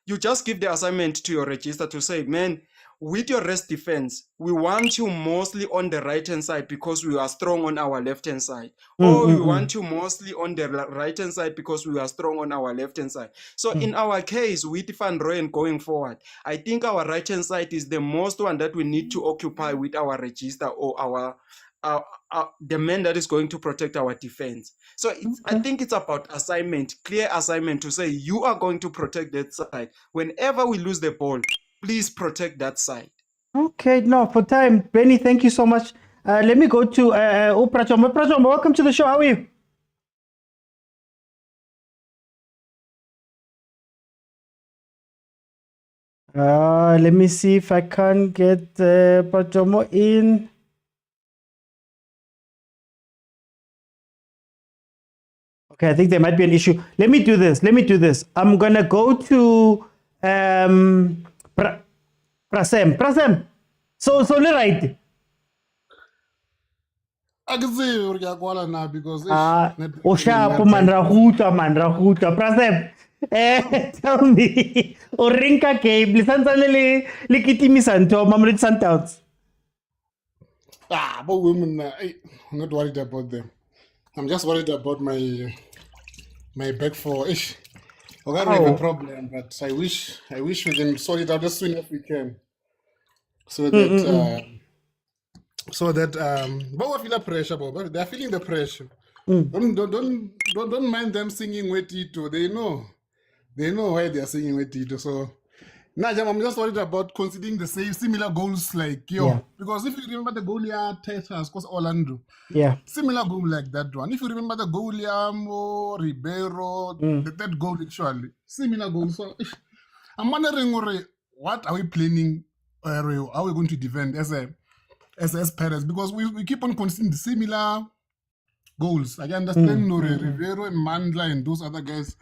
you just give the assignment to your register to say, man, with your rest defense, we want you mostly on the right-hand side because we are strong on our left-hand side. Or we want you mostly on the right-hand side because we are strong on our left-hand side. So in our case, with Van Rooyen going forward, I think our right-hand side is the most one that we need to occupy with our register or the man that is going to protect our defense. So I think it's about assignment, clear assignment to say you are going to protect that side. Whenever we lose the ball, please protect that side. Okay, no, for time. Benny, thank you so much. Let me go to Prachomba. Prachomba, welcome to the show. How are you? Let me see if I can get Prachomba in. Okay, I think there might be an issue. Let me do this. I'm going to go to Prasem. So right. I can say you're going now because Oshapu man rahuta. Prasem, tell me, Orinka game, lisanzanele likitimi santo, Mamelodi Sundowns. But women, I'm not worried about them. I'm just worried about my back four. We're gonna have a problem, but I wish we can sort it out as soon as we can. So that but we feel the pressure, but they're feeling the pressure. Don't mind them singing with Tito. They know why they're singing with Tito. So now I'm just worried about conceding the same similar goals like because if you remember the goal Texas, because Orlando. Yeah. Similar goal like that one. If you remember the goal Ribeiro, the third goal actually. Similar goal. So I'm wondering what are we planning, how are we going to defend as Perez? Because we keep on conceding the similar goals. I understand Ribeiro and Mandla and those other guys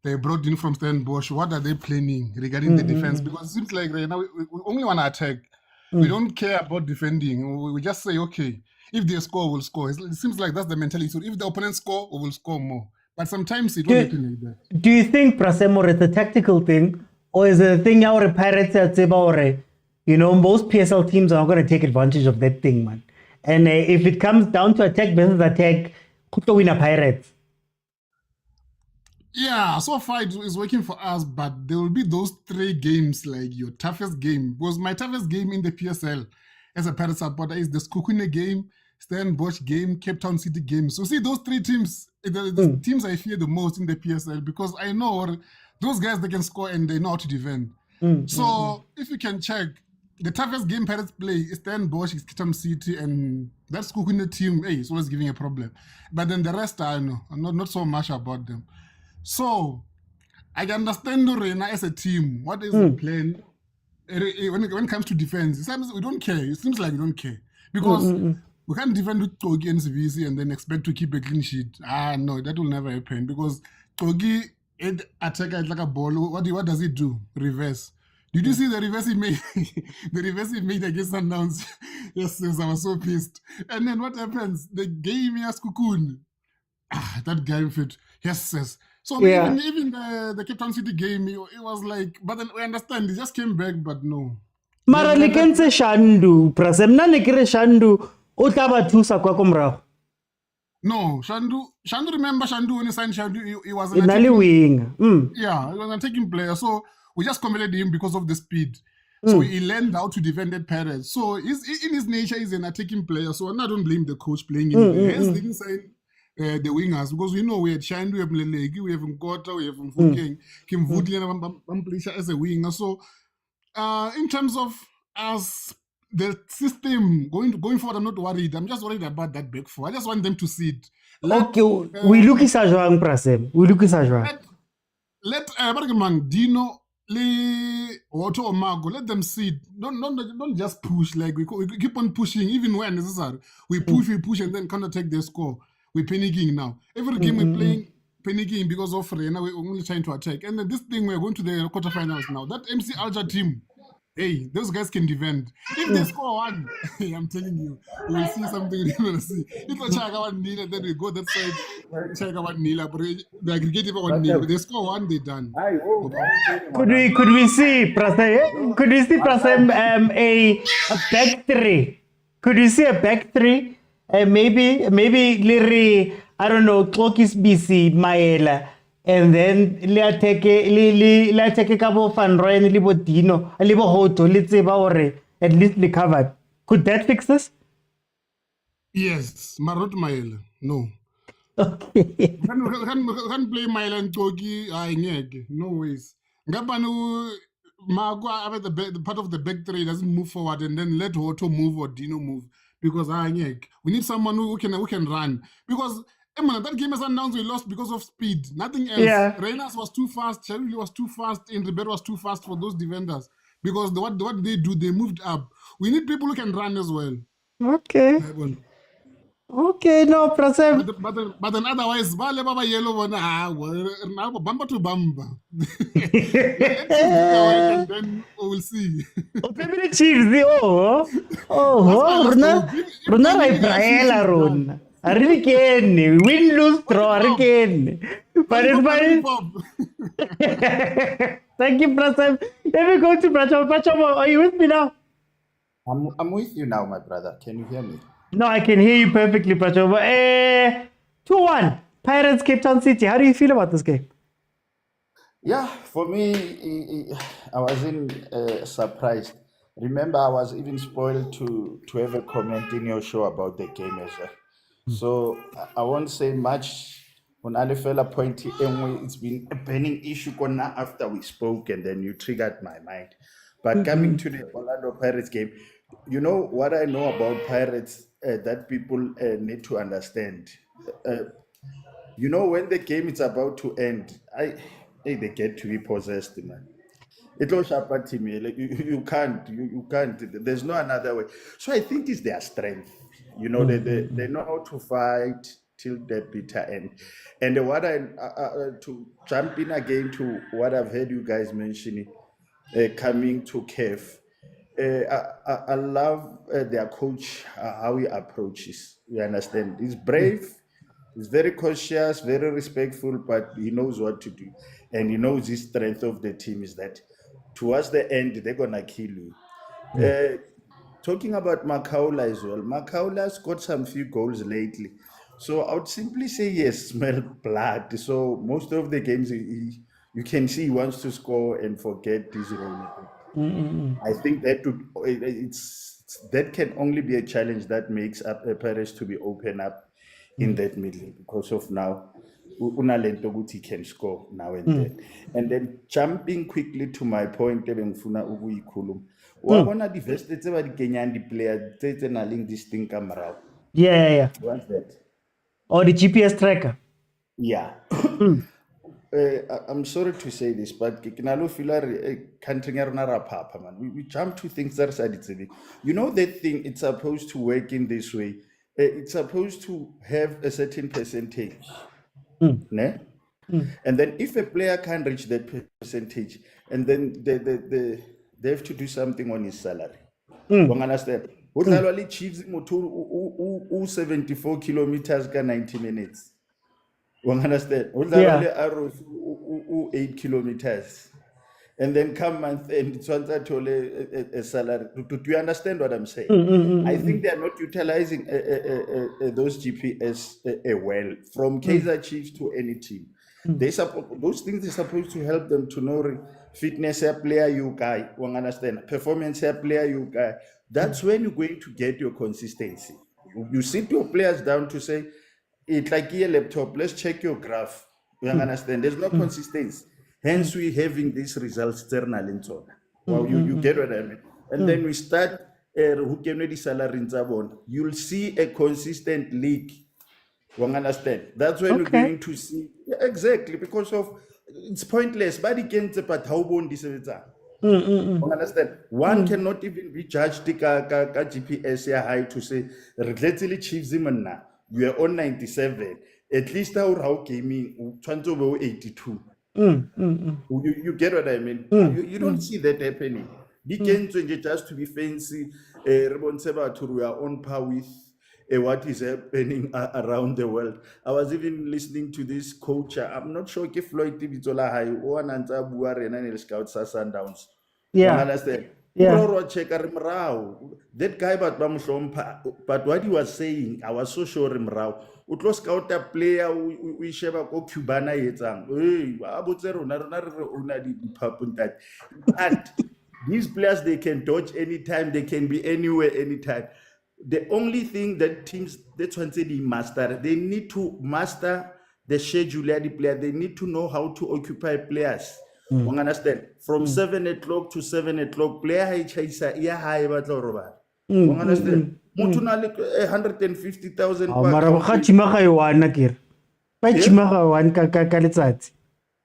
they brought in from Stellenbosch. What are they planning regarding the defense? Because it seems like right now we only want to attack. We don't care about defending. We just say, okay, if they score, we'll score. It seems like that's the mentality. So if the opponent score, we will score more. But sometimes it won't happen like that. Do you think, Prasemo, it's a tactical thing? Or is it a thing our Pirates at Zebore? You know, most PSL teams are not going to take advantage of that thing, man. And if it comes down to attack versus attack, could win a Pirates. Yeah, so far it is working for us, but there will be those 3 games like your toughest game. Because my toughest game in the PSL as a Pirates supporter is the Skukune game, Stellenbosch game, Cape Town City game. So see those 3 teams, the teams I fear the most in the PSL because I know those guys, they can score and they know how to defend. So if you can check, the toughest game Pirates play is Stellenbosch, City, and that's in the team. Hey, it's always giving a problem. But then the rest, I know, I'm not so much about them. So I can understand Lorena as a team. What is the plan when it comes to defense? Sometimes we don't care. It seems like we don't care because we can't defend with Togi and CVC and then expect to keep a clean sheet. No, that will never happen because Togi attacker like a ball. What does it do? Reverse. Did you see the reverse he made? The reverse he made against Sundowns. Yes, I was so pissed. And then what happens? They gave me a cocoon. That guy fit. Yes. So even the Cape Town City game, it was like, but then we understand, he just came back, but no. Mara likense Shandu, Prasem, na nekire Shandu, utaba tusa kwa kumrao. No, Shandu, remember Shandu when he signed Shandu, he was an attacking wing. Yeah, he was an attacking player. So we just commended him because of the speed. So he learned how to defend that Pirates. So in his nature, he's an attacking player. So I don't blame the coach playing him there. Hence, they didn't sign the wingers because we know we had Shandu, we have Lelegi, we have Nkota, we have Mfukeng, Kim Vudli, and as a winger. So in terms of us, the system going forward, I'm not worried. I'm just worried about that back four. I just want them to sit. Okay, we look at Sajwang Prasem. We look at Sajwang. Let Dino, Otto or Margo, let them sit. Don't just push. Like we keep on pushing, even when necessary. We push, and then counter-attack their score. We're panicking now. Every game we're playing panicking because of Rena. We're only trying to attack. And then this thing, we're going to the quarterfinals now. That MC Alja team, hey, those guys can defend. If they score one, I'm telling you, we'll see something we didn't want to see. If they check out 1-0, and then we go that side, check out 1-0, but the aggregate even 1-0. If they score one, they're done. Could we see Prasem a back three? Could we see a back three? Maybe Liri, I don't know, Klokis BC, Maela. And then let's take a couple of Van Roy and Libotino, a little hoto, let's say at least recovered. Could that fix this? Yes, Marot Mael. No. Okay. Can't play Mael and Togi. No ways. Gabanu Margo, the part of the back three doesn't move forward, and then let Hoto move or Dino move because we need someone who can run because. That game is announced, we lost because of speed. Nothing else. Yeah. Reynas was too fast. Cherry was too fast. And Ribeiro was too fast for those defenders. Because what they do, they moved up. We need people who can run as well. Okay. Okay, no, Prasem. But then otherwise, Baba Yellow bumper to bumper. And then we'll see. Premier Chiefs, Runa Rafaela Run. I really can. Win, lose, draw, I can. But it's fine. Thank you, Prasem. Let me go to Pracham. Pracham, are you with me now? I'm with you now, my brother. Can you hear me? No, I can hear you perfectly, Pracham. 2-1. Pirates, Cape Town City. How do you feel about this game? Yeah, for me, I wasn't surprised. Remember, I was even spoiled to have a comment in your show about the game as well. So I won't say much on Alifela point. It's been a burning issue after we spoke, and then you triggered my mind. But coming to the Orlando Pirates game, you know what I know about Pirates that people need to understand. You know, when the game is about to end, they get to be possessed, man. It will sharpen to me. Like you can't. There's no another way. So I think it's their strength. You know, they know how to fight till the bitter end. And what to jump in again to what I've heard you guys mentioning, coming to CAF. I love their coach, how he approaches. You understand? He's brave. He's very cautious, very respectful, but he knows what to do. And he knows the strength of the team is that towards the end, they're going to kill you. Talking about Makaula as well, Makaula's got some few goals lately. So I would simply say, yes, smell blood. So most of the games, you can see he wants to score and forget his role. I think that that can only be a challenge that makes up Paris to be open up in that middle because of now. Unalento he can score now and then. And then jumping quickly to my point, wa bona di vest tse ba di kenyang di player tse na leng this thing ka morao. Yeah. What's that? Or the GPS tracker. Yeah. I'm sorry to say this, but Kinalo Filar country papa man. We jump to things that are said. You know that thing, it's supposed to work in this way. It's supposed to have a certain percentage. Ne? And then if a player can't reach that percentage, and then they have to do something on his salary. You understand? What Chiefs 74 kilometers ka 90 minutes. You understand? Arrows 8 kilometers. And then come month and it's a salary. Do you understand what I'm saying? I think they are not utilizing those GPS well, from Kaizer Chiefs to any team. Those things are supposed to help them to know fitness player you guy, you understand? Performance player you guy. That's when you're going to get your consistency. You sit your players down to say, it's like a laptop, let's check your graph. You understand? There's no consistency. Hence, we're having these results external and so on. Well, you get what I mean? And then we start, who can the salary in Zabon. You'll see a consistent league. You understand? That's when we're going to see. Yeah, exactly, because of it's pointless. But again, but how bon this is. You understand? One cannot even be judged GPS high to say, let's Chiefs now. You are on 97. At least how gaming 82. You get what I mean? You don't see that happening. The games just to be fancy, we are on par with what is happening around the world. I was even listening to this coach. I'm not sure if Floyd Tibitola High or Buare Scouts are Sundowns. Yeah. Understand? Yeah. That guy, but what he was saying, I was so sure him raw. Utlo scout a player we sheba ko Cubana yetsang. And these players, they can dodge anytime, they can be anywhere anytime. The only thing that teams that's one say they master, they need to master the schedule of the player. They need to know how to occupy players. You understand? From 7 o'clock to 7 o'clock, player high you understand? 150,000.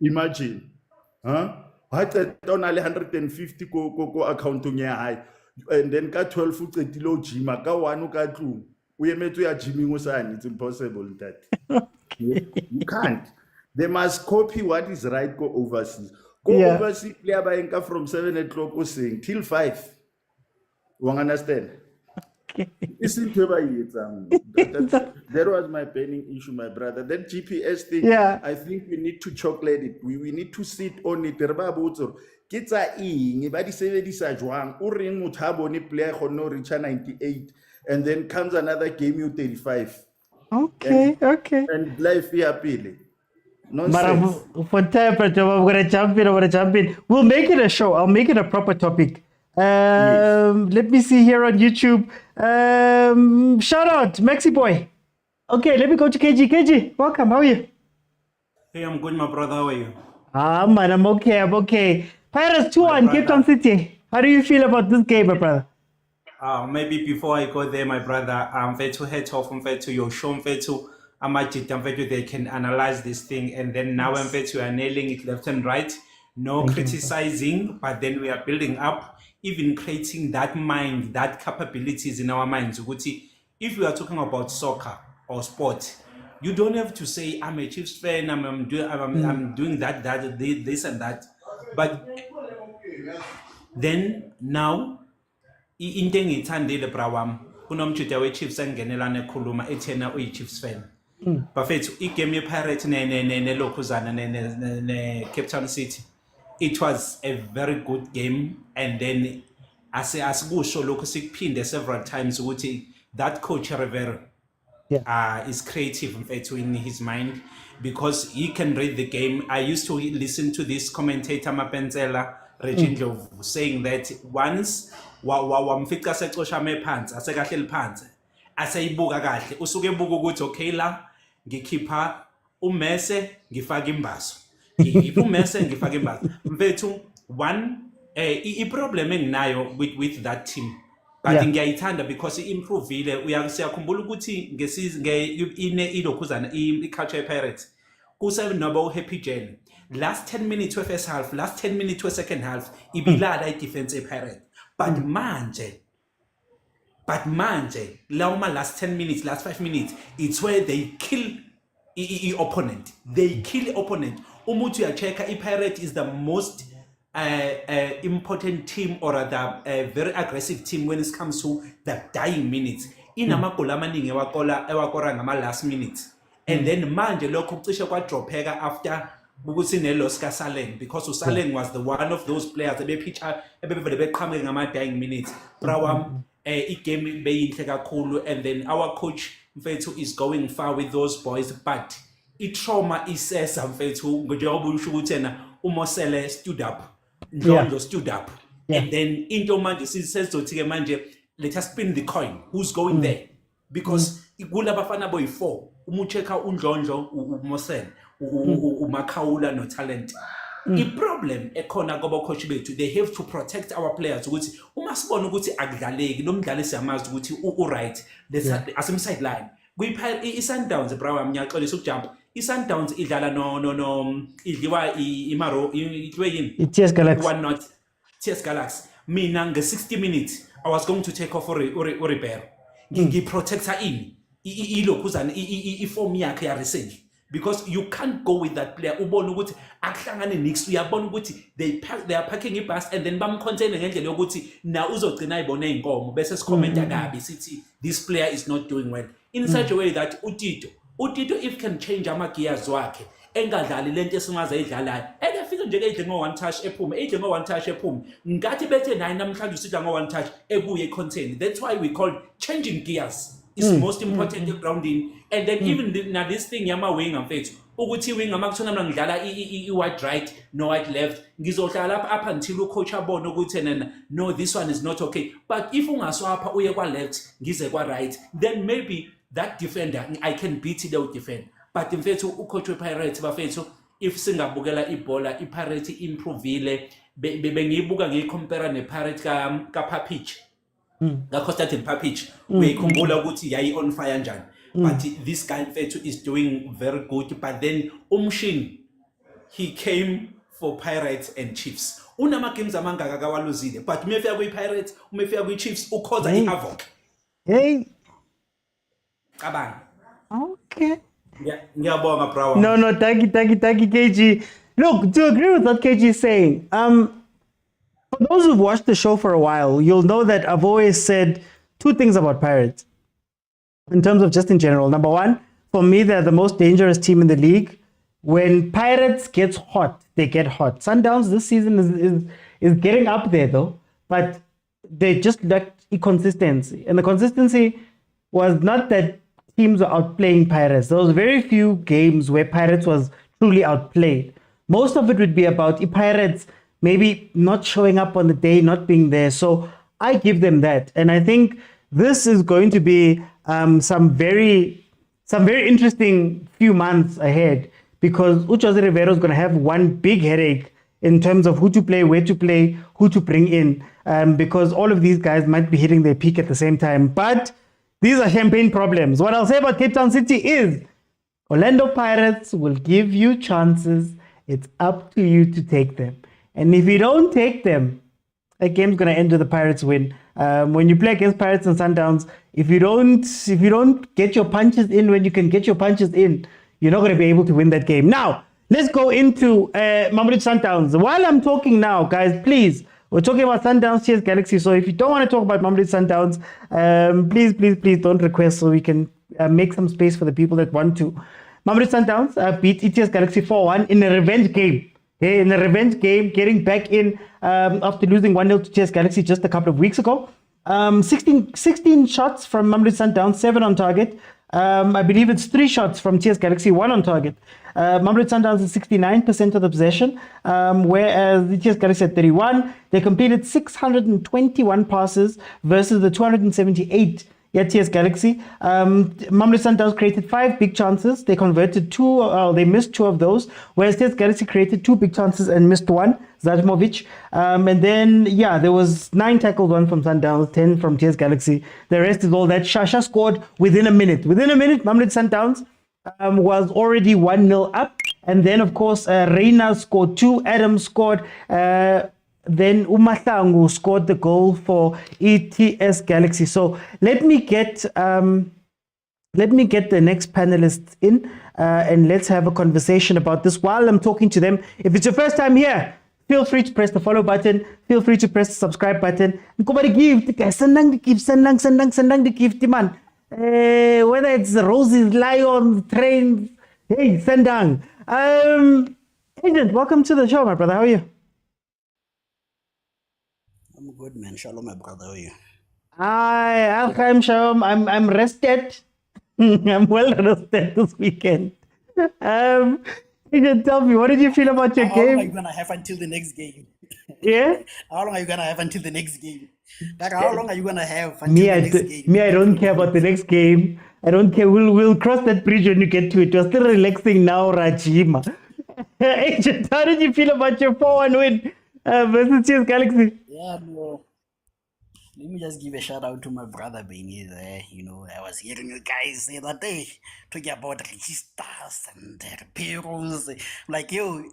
Imagine. Huh? 150 go accounting high. And then ka 12 foot gym, ka 1 ka tlung. We met to a gymming. It's impossible that. You can't. They must copy what is right, go overseas. Go overseas, player buying from 7 o'clock till 5. You understand? That was my burning issue, my brother. That GPS thing, I think we need to chocolate it. We need to sit on it. Player 98, and then comes another game you 35. Okay. And life here, But for time, we're gonna jump in. We'll make it a show. I'll make it a proper topic. Let me see here on YouTube. Shout out, Maxi Boy. Okay, let me go to KG. KG, welcome. How are you? Hey, I'm good, my brother. How are you? Man, I'm okay. Pirates 2-1, Cape Town City. How do you feel about this game, my brother? Maybe before I go there, my brother, I'm fair to head off, I'm fair to your show, I'm fair to they can analyze this thing, and then now I'm fair to are nailing it left and right. No criticizing, but then we are building up, even creating that mind, that capabilities in our minds. If we are talking about soccer or sport, you don't have to say I'm a Chiefs fan, I'm doing that, this and that. But then now, into ngithandile brawam kunomthuta we Chiefs engenelana ekhuluma ethena uyi Chiefs fan. Bafethu igame yePirates ne lokhuzana ne Cape Town City, it was a very good game, and then asikusho lokho sikuphinde several times ukuthi that coach Rivera is creative in his mind, because he can read the game. I used to listen to this commentator Mapenzela Regindlo saying that once wamfica secosha phansi asekahleli phansi aseyibuka kahle usuke ebuka ukuthi okay la ngikhipha uMese ngifaka imbazo, ngipha uMese ngifaka imbazo mfethu. I-problem enginayo with that team. But ngiyayithanda because i-improvile siyakhumbula ukuthi ilokhuzana i-culture Pirates kusenoba u-Happy Jane last 10 minutes we-first half, last 10 minutes we-second half ibilala i-defense e-Pirates. But manje lauma last 10 minutes, last 5 minutes, it's where they kill opponent. They kill opponent. Umutu yacheka i-Pirate is the most important team, or rather very aggressive team when it comes to the dying minutes. Inamagula amaningi ewakora ngama last minutes. And then manje lokho kucishe kwadropheka after ukuthi ne-loss ka-Saleng, because uSaleng was the one of those players ebevele beqhamuke ngama-dying minutes. Brawam i-game beyinhle kakhulu, and then our coach mfethu is going far with those boys, but i-trauma isesa mfethu njengoba usho ukuthi yena uMosele stood up, Ndlondo stood up, and then into manje sisezothi-ke manje let us spin the coin, who's going there, because kula bafana boyi-4 umucheka uNdlondlo, uMosele, uMakhawula no talent. I-problem ekhona koba coach bethu, they have to protect our players ukuthi uma sibona ukuthi akudlaleki lo mdlali siyamazi ukuthi u-right, asemsideline. I-Sundowns brawa ngiyaxolisa ukujump. I-Sundowns idlala idliwa imaro idliwe yini? I-TS Galaxy. 1-0 TS Galaxy. Mina nge-60 minutes I was going to take off Ribero. Ngiprotector in ilokhuzana i-form yakhe ya recently, because you can't go with that player ubona ukuthi akuhlangane next, uyabona ukuthi they are packing ibus and then bamcontain ngendlela yokuthi na uzogcina ibone inkomo bese sikhomenta kabi sithi this player is not doing well in such a way that Utito if can change ama-gears wakhe engadlali lento esingaze ayidlalayo ekefike nje edle ngo-one touch ephume ngathi bethe naye namhlanje usidla ngo-one touch ebuye econtain. That's why we call changing gears is most important grounding. And then even now this thing yama-winger mfethu ukuthi iwinger makuthiwa mina ngidlala i-wide right no wide left, ngizohlala lapha up until ucoach abone ukuthi no, this one is not okay. But if ungaswapha uye kwa-left ngize kwa-right, then maybe that defender I can beat the defender. But mfethu ucoach we-Pirates bafethu, if singabukela ibhola i-Pirates improvile, bengiyibuka ngiyicompare ne-Pirates ka-Papich Constantine Papich, uyikhumbula ukuthi yayi on fire njani. But this guy mfethu is doing very good. But then Umshin, he came for Pirates and Chiefs. Unama games amangaka kawaluzile, but umefika kwi-Pirates, umefika kwi-Chiefs, ukhoza i-havoc. Hey. Kabang. Okay. Ngiyabonga bro. No, thank you, KG. Look, to agree with what KG is saying, for those who've watched the show for a while, you'll know that I've always said two things about Pirates. In terms of just in general. Number one, for me, they're the most dangerous team in the league. When Pirates gets hot, they get hot. Sundowns this season is getting up there though, but they just lacked inconsistency. And the consistency was not that teams were outplaying Pirates. There was very few games where Pirates was truly outplayed. Most of it would be about Pirates maybe not showing up on the day, not being there. So I give them that. And I think this is going to be some very interesting few months ahead, because Jose Rivero is going to have one big headache in terms of who to play, where to play, who to bring in, because all of these guys might be hitting their peak at the same time. But these are champagne problems. What I'll say about Cape Town City is Orlando Pirates will give you chances. It's up to you to take them. And if you don't take them, the game's going to end with the Pirates win. When you play against Pirates and Sundowns, if you don't get your punches in when you can get your punches in, you're not going to be able to win that game. Now, let's go into Mamelodi Sundowns. While I'm talking now, guys, please, we're talking about Sundowns, CS Galaxy. So if you don't want to talk about Mamelodi Sundowns, please don't request so we can make some space for the people that want to. Mamelodi Sundowns beat ETS Galaxy 4-1 in a revenge game. Okay, in a revenge game, getting back in after losing 1-0 to TS Galaxy just a couple of weeks ago. 16 shots from Mamelodi Sundowns, 7 on target. I believe it's 3 shots from TS Galaxy, 1 on target. Mamelodi Sundowns is 69% of the possession, whereas the TS Galaxy at 31. They completed 621 passes versus the 278 Yeah, TS Galaxy. Mamelodi Sundowns created 5 big chances. They converted 2. They missed 2 of those. Whereas TS Galaxy created 2 big chances and missed 1. Zajmovic. And then there was 9 tackles, 1 from Sundowns, 10 from TS Galaxy. The rest is all that. Shasha scored within a minute. Within a minute, Mamelodi Sundowns was already 1-0 up. And then, of course, Reina scored 2. Adam scored. Then Umatangu scored the goal for ETS Galaxy. So let me get the next panelists in and let's have a conversation about this while I'm talking to them. If it's your first time here, feel free to press the follow button. Feel free to press the subscribe button. Nobody gift, guys. Sendang the gift, man. Whether it's roses, lions, trains. Hey, sendang. Agent, welcome to the show, my brother. How are you? I'm good, man. Shalom, my brother. How are you? Hi, Shalom. I'm rested. I'm well rested this weekend. Agent, tell me, what did you feel about your How game? long are you gonna have until the next game? Yeah? How long are you gonna have until the next game? Like, how long are you gonna have until the next game? Me, I don't care about the next game. I don't care. We'll cross that bridge when you get to it. You're still relaxing now, Rajima. Agent, how did you feel about your 4-1 win versus Chiefs Galaxy? Yeah, no. Let me just give a shout out to my brother Benny there. You know, I was hearing you guys the other day talking about registers and repairs. Like, yo,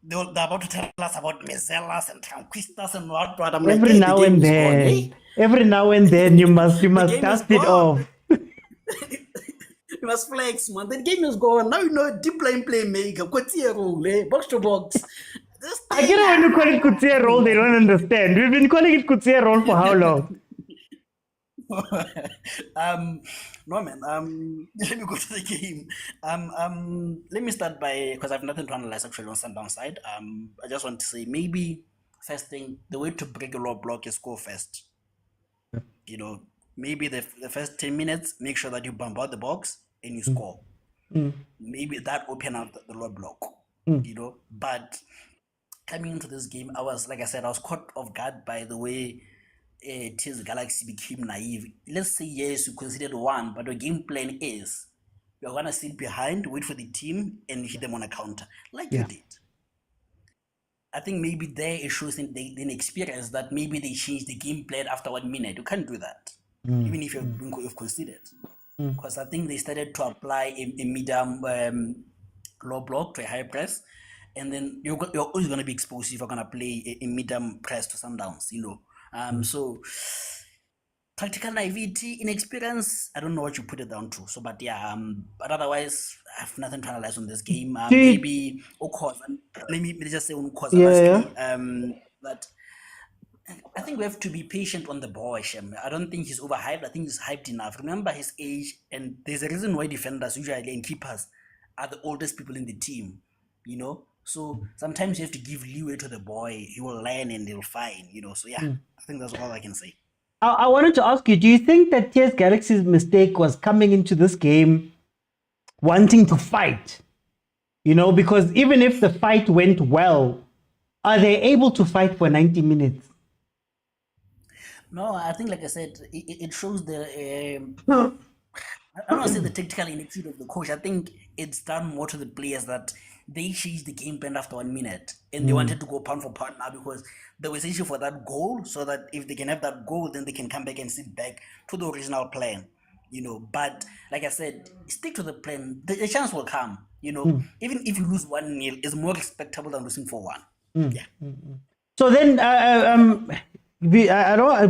they're about to tell us about mezellas and tranquistas and what. I'm like, Every hey, now the game and is gone, then, eh? every now and then, you must game dust is it off. You must flex, man. The game is gone. Now you know deep line playmaker, quartier role, box to box. I get it when you call it Kutsia roll, they don't understand. We've been calling it Kutsia roll for how long? No man. Let me go to the game. Let me start by, because I have nothing to analyze actually on Sundown side. I just want to say maybe first thing, the way to break a low block is score first. You know, maybe the first 10 minutes, make sure that you bombard the box and you score. Maybe that open up the low block. You know, but coming into this game, I was caught off guard by the way TS Galaxy became naive. Let's say yes, you considered 1, but the game plan is you're gonna sit behind, wait for the team, and hit them on a counter, like you did. I think maybe there it shows in the experience that maybe they changed the game plan after 1 minute. You can't do that, even if you've considered. Because I think they started to apply a medium low block to a high press, and then you're always going to be exposed if you're going to play a medium press to Sundowns, you know. So tactical naivety, inexperience, I don't know what you put it down to. So, but yeah, but otherwise, I have nothing to analyze on this game. Maybe khoza. Let me just say khoza. That I think we have to be patient on the ball, Shem. I don't think he's overhyped. I think he's hyped enough. Remember his age, and there's a reason why defenders usually and keepers are the oldest people in the team, you know. So sometimes you have to give leeway to the boy. He will learn and he'll find, you know. So yeah, I think that's all I can say. I wanted to ask you, do you think that TS Galaxy's mistake was coming into this game wanting to fight? You know, because even if the fight went well, are they able to fight for 90 minutes? No, I think, like I said, it shows the I don't want to say the tactical ineptitude of the coach. I think it's done more to the players that they changed the game plan after 1 minute and they wanted to go pound for pound now because they were searching for that goal, so that if they can have that goal, then they can come back and sit back to the original plan, you know. But like I said, stick to the plan. The chance will come, you know. Even if you lose 1-0, it's more respectable than losing 4-1. Yeah. So then,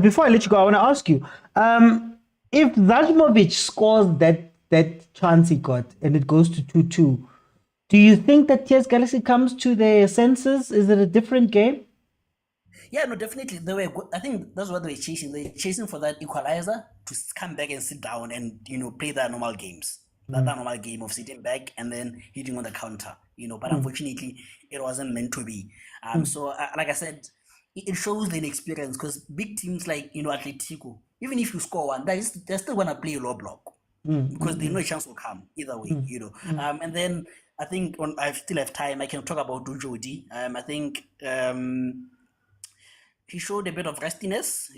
before I let you go, I want to ask you, if Zajmovic scores that chance he got and it goes to 2-2, do you think that TS Galaxy comes to their senses? Is it a different game? Yeah, no, definitely. I think that's what they were chasing. They're chasing for that equalizer to come back and sit down and, you know, play their normal games. That normal game of sitting back and then hitting on the counter, you know. But unfortunately, it wasn't meant to be. So, like I said, it shows the inexperience, because big teams like, you know, Atletico, even if you score 1, they're still going to play low block because they know a chance will come either way, you know. And then I think I still have time, I can talk about Jody. I think he showed a bit of restiness.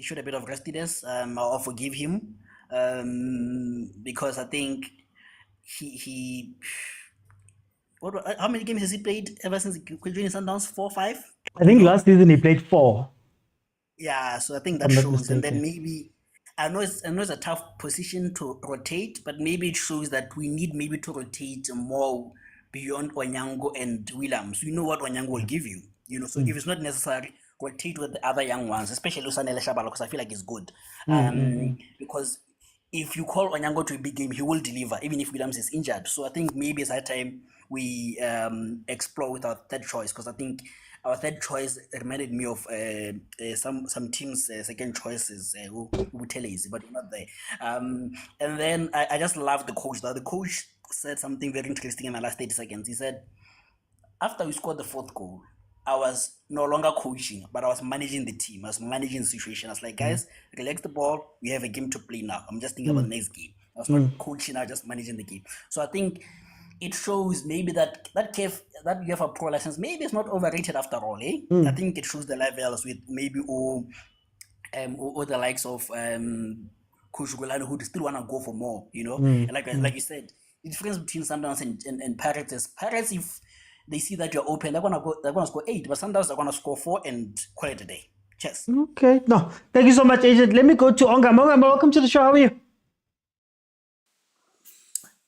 I'll forgive him. because I think he how many games has he played ever since he joined Sundowns? 4, 5? I think last season he played 4. Yeah, so I think If that I'm not shows, and then mistaken. maybe I know it's a tough position to rotate, but maybe it shows that we need maybe to rotate more beyond Onyango and Williams. You know what Onyango will give you, So if it's not necessary, rotate with the other young ones, especially Lusanele Shabala, because I feel like he's good. Because if you call Onyango to a big game, he will deliver, even if Williams is injured. So I think maybe it's that time we explore with our third choice, because I think our third choice reminded me of some teams' second choices who were lazy, but we're not there. And then I just love the coach. The coach said something very interesting in the last 30 seconds. He said, after we scored the 4th goal, I was no longer coaching, but I was managing the team. I was managing the situation. I was like, guys, relax the ball. We have a game to play now. I'm just thinking about the next game. I was not coaching, I was just managing the game. So I think it shows maybe that UEFA Pro license maybe it's not overrated after all. I think it shows the levels with maybe all the likes of Coach Rulani, who still want to go for more, And like you said, the difference between Sundowns and Pirates is Pirates, if they see that you're open, they're gonna score 8, but Sundowns are gonna score 4 and call it a day. Cheers. Okay. No, thank you so much, Agent. Let me go to Ongama. Ongama, welcome to the show. How are you?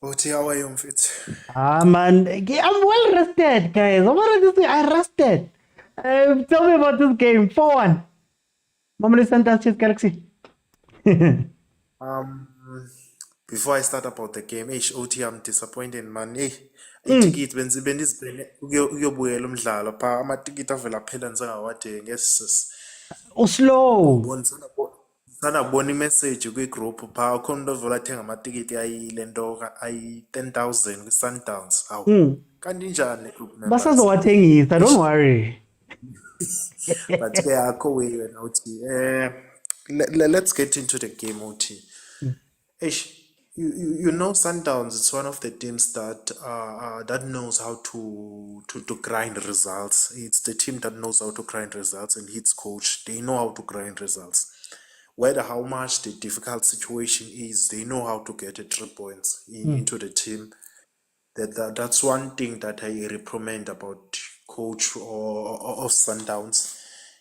Oti, how are you, Mfit? Man, I'm well rested, guys. I rested. Tell me about this game. 4-1. Mamelodi Sundowns Chiefs Galaxy. Before I start about the game, Oti, I'm disappointed, man. Itikiti benzibene ukuyobuyela umdlalo pha amatikiti avela phela njengawadenge yes. Slow. Sanabona imessage kwi-group pha ukhona umuntu ovela athenga amatikiti ayilento ayi-10,000 kwi-Sundowns. Hawu. Kanti njani group members? Basazowathengisa, don't worry. But ke akho way wena uthi let's get into the game uthi. You know Sundowns is one of the teams that that knows how to grind results. It's the team that knows how to grind results, and its coach, they know how to grind results. Whether how much the difficult situation is, they know how to get 3 points into the team. That's one thing that I recommend about coach of Sundowns.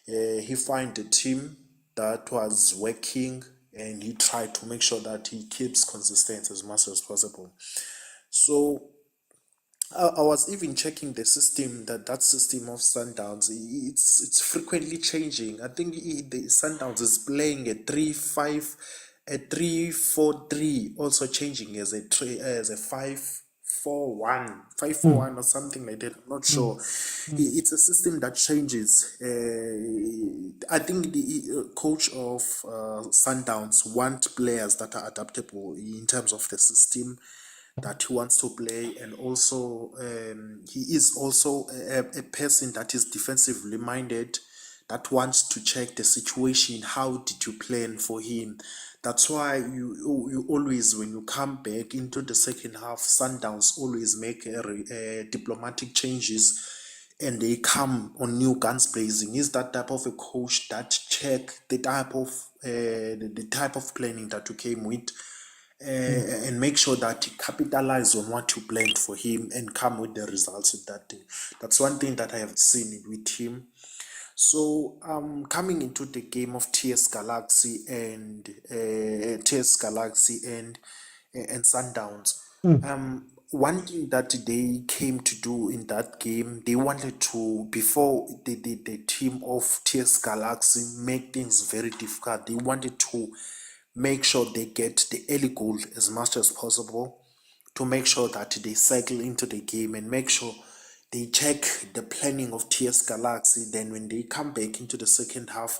He find a team that was working, and he tried to make sure that he keeps consistent as much as possible. So I was even checking the system, that system of Sundowns. It's frequently changing. I think the Sundowns is playing a 3-5, a 3-4-3, also changing as a 5-4-1, 5-4-1 or something like that. I'm not sure. It's a system that changes. I think the coach of Sundowns want players that are adaptable in terms of the system that he wants to play, and also he is also a person that is defensively minded, that wants to check the situation. How did you plan for him? That's why you always, when you come back into the second half, Sundowns always make diplomatic changes, and they come on new guns blazing. He's that type of a coach that check the type of planning that you came with, and make sure that he capitalize on what you planned for him and come with the results of that day. That's one thing that I have seen with him. So coming into the game of TS Galaxy and Sundowns, one thing that they came to do in that game, they wanted to, before the team of TS Galaxy make things very difficult, they wanted to make sure they get the early goal as much as possible, to make sure that they cycle into the game and make sure they check the planning of TS Galaxy. Then when they come back into the second half,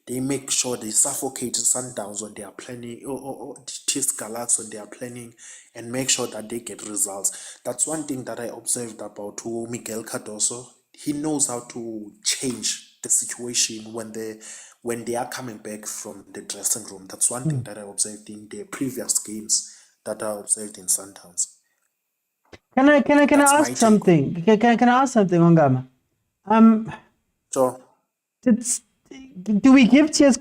they make sure they suffocate Sundowns on their planning, or TS Galaxy on their planning, and make sure that they get results. That's one thing that I observed about Miguel Cardoso. He knows how to change the situation when they are coming back from the dressing room. That's one thing that I observed in the previous games that I observed in Sundowns. Can I ask something? Can I ask something, Ongama? Sure. Do we give TS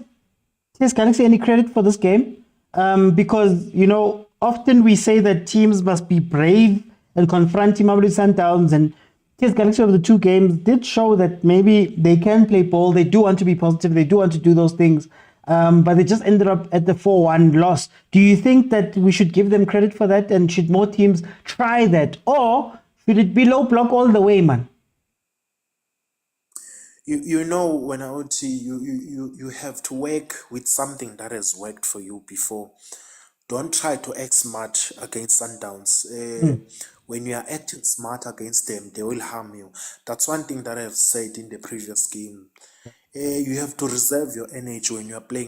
Galaxy any credit for this game? Because, you know, often we say that teams must be brave and confront Mamelodi Sundowns, and his collection of the two games did show that maybe they can play ball, they do want to be positive, they do want to do those things, but they just ended up at the 4-1 loss. Do you think that we should give them credit for that, and should more teams try that, or should it be low block all the way, man? You know, when I would see you have to work with something that has worked for you before. Don't try to act smart against Sundowns. When you are acting smart against them, they will harm you. That's one thing that I have said in the previous game. You have to reserve your energy when you are playing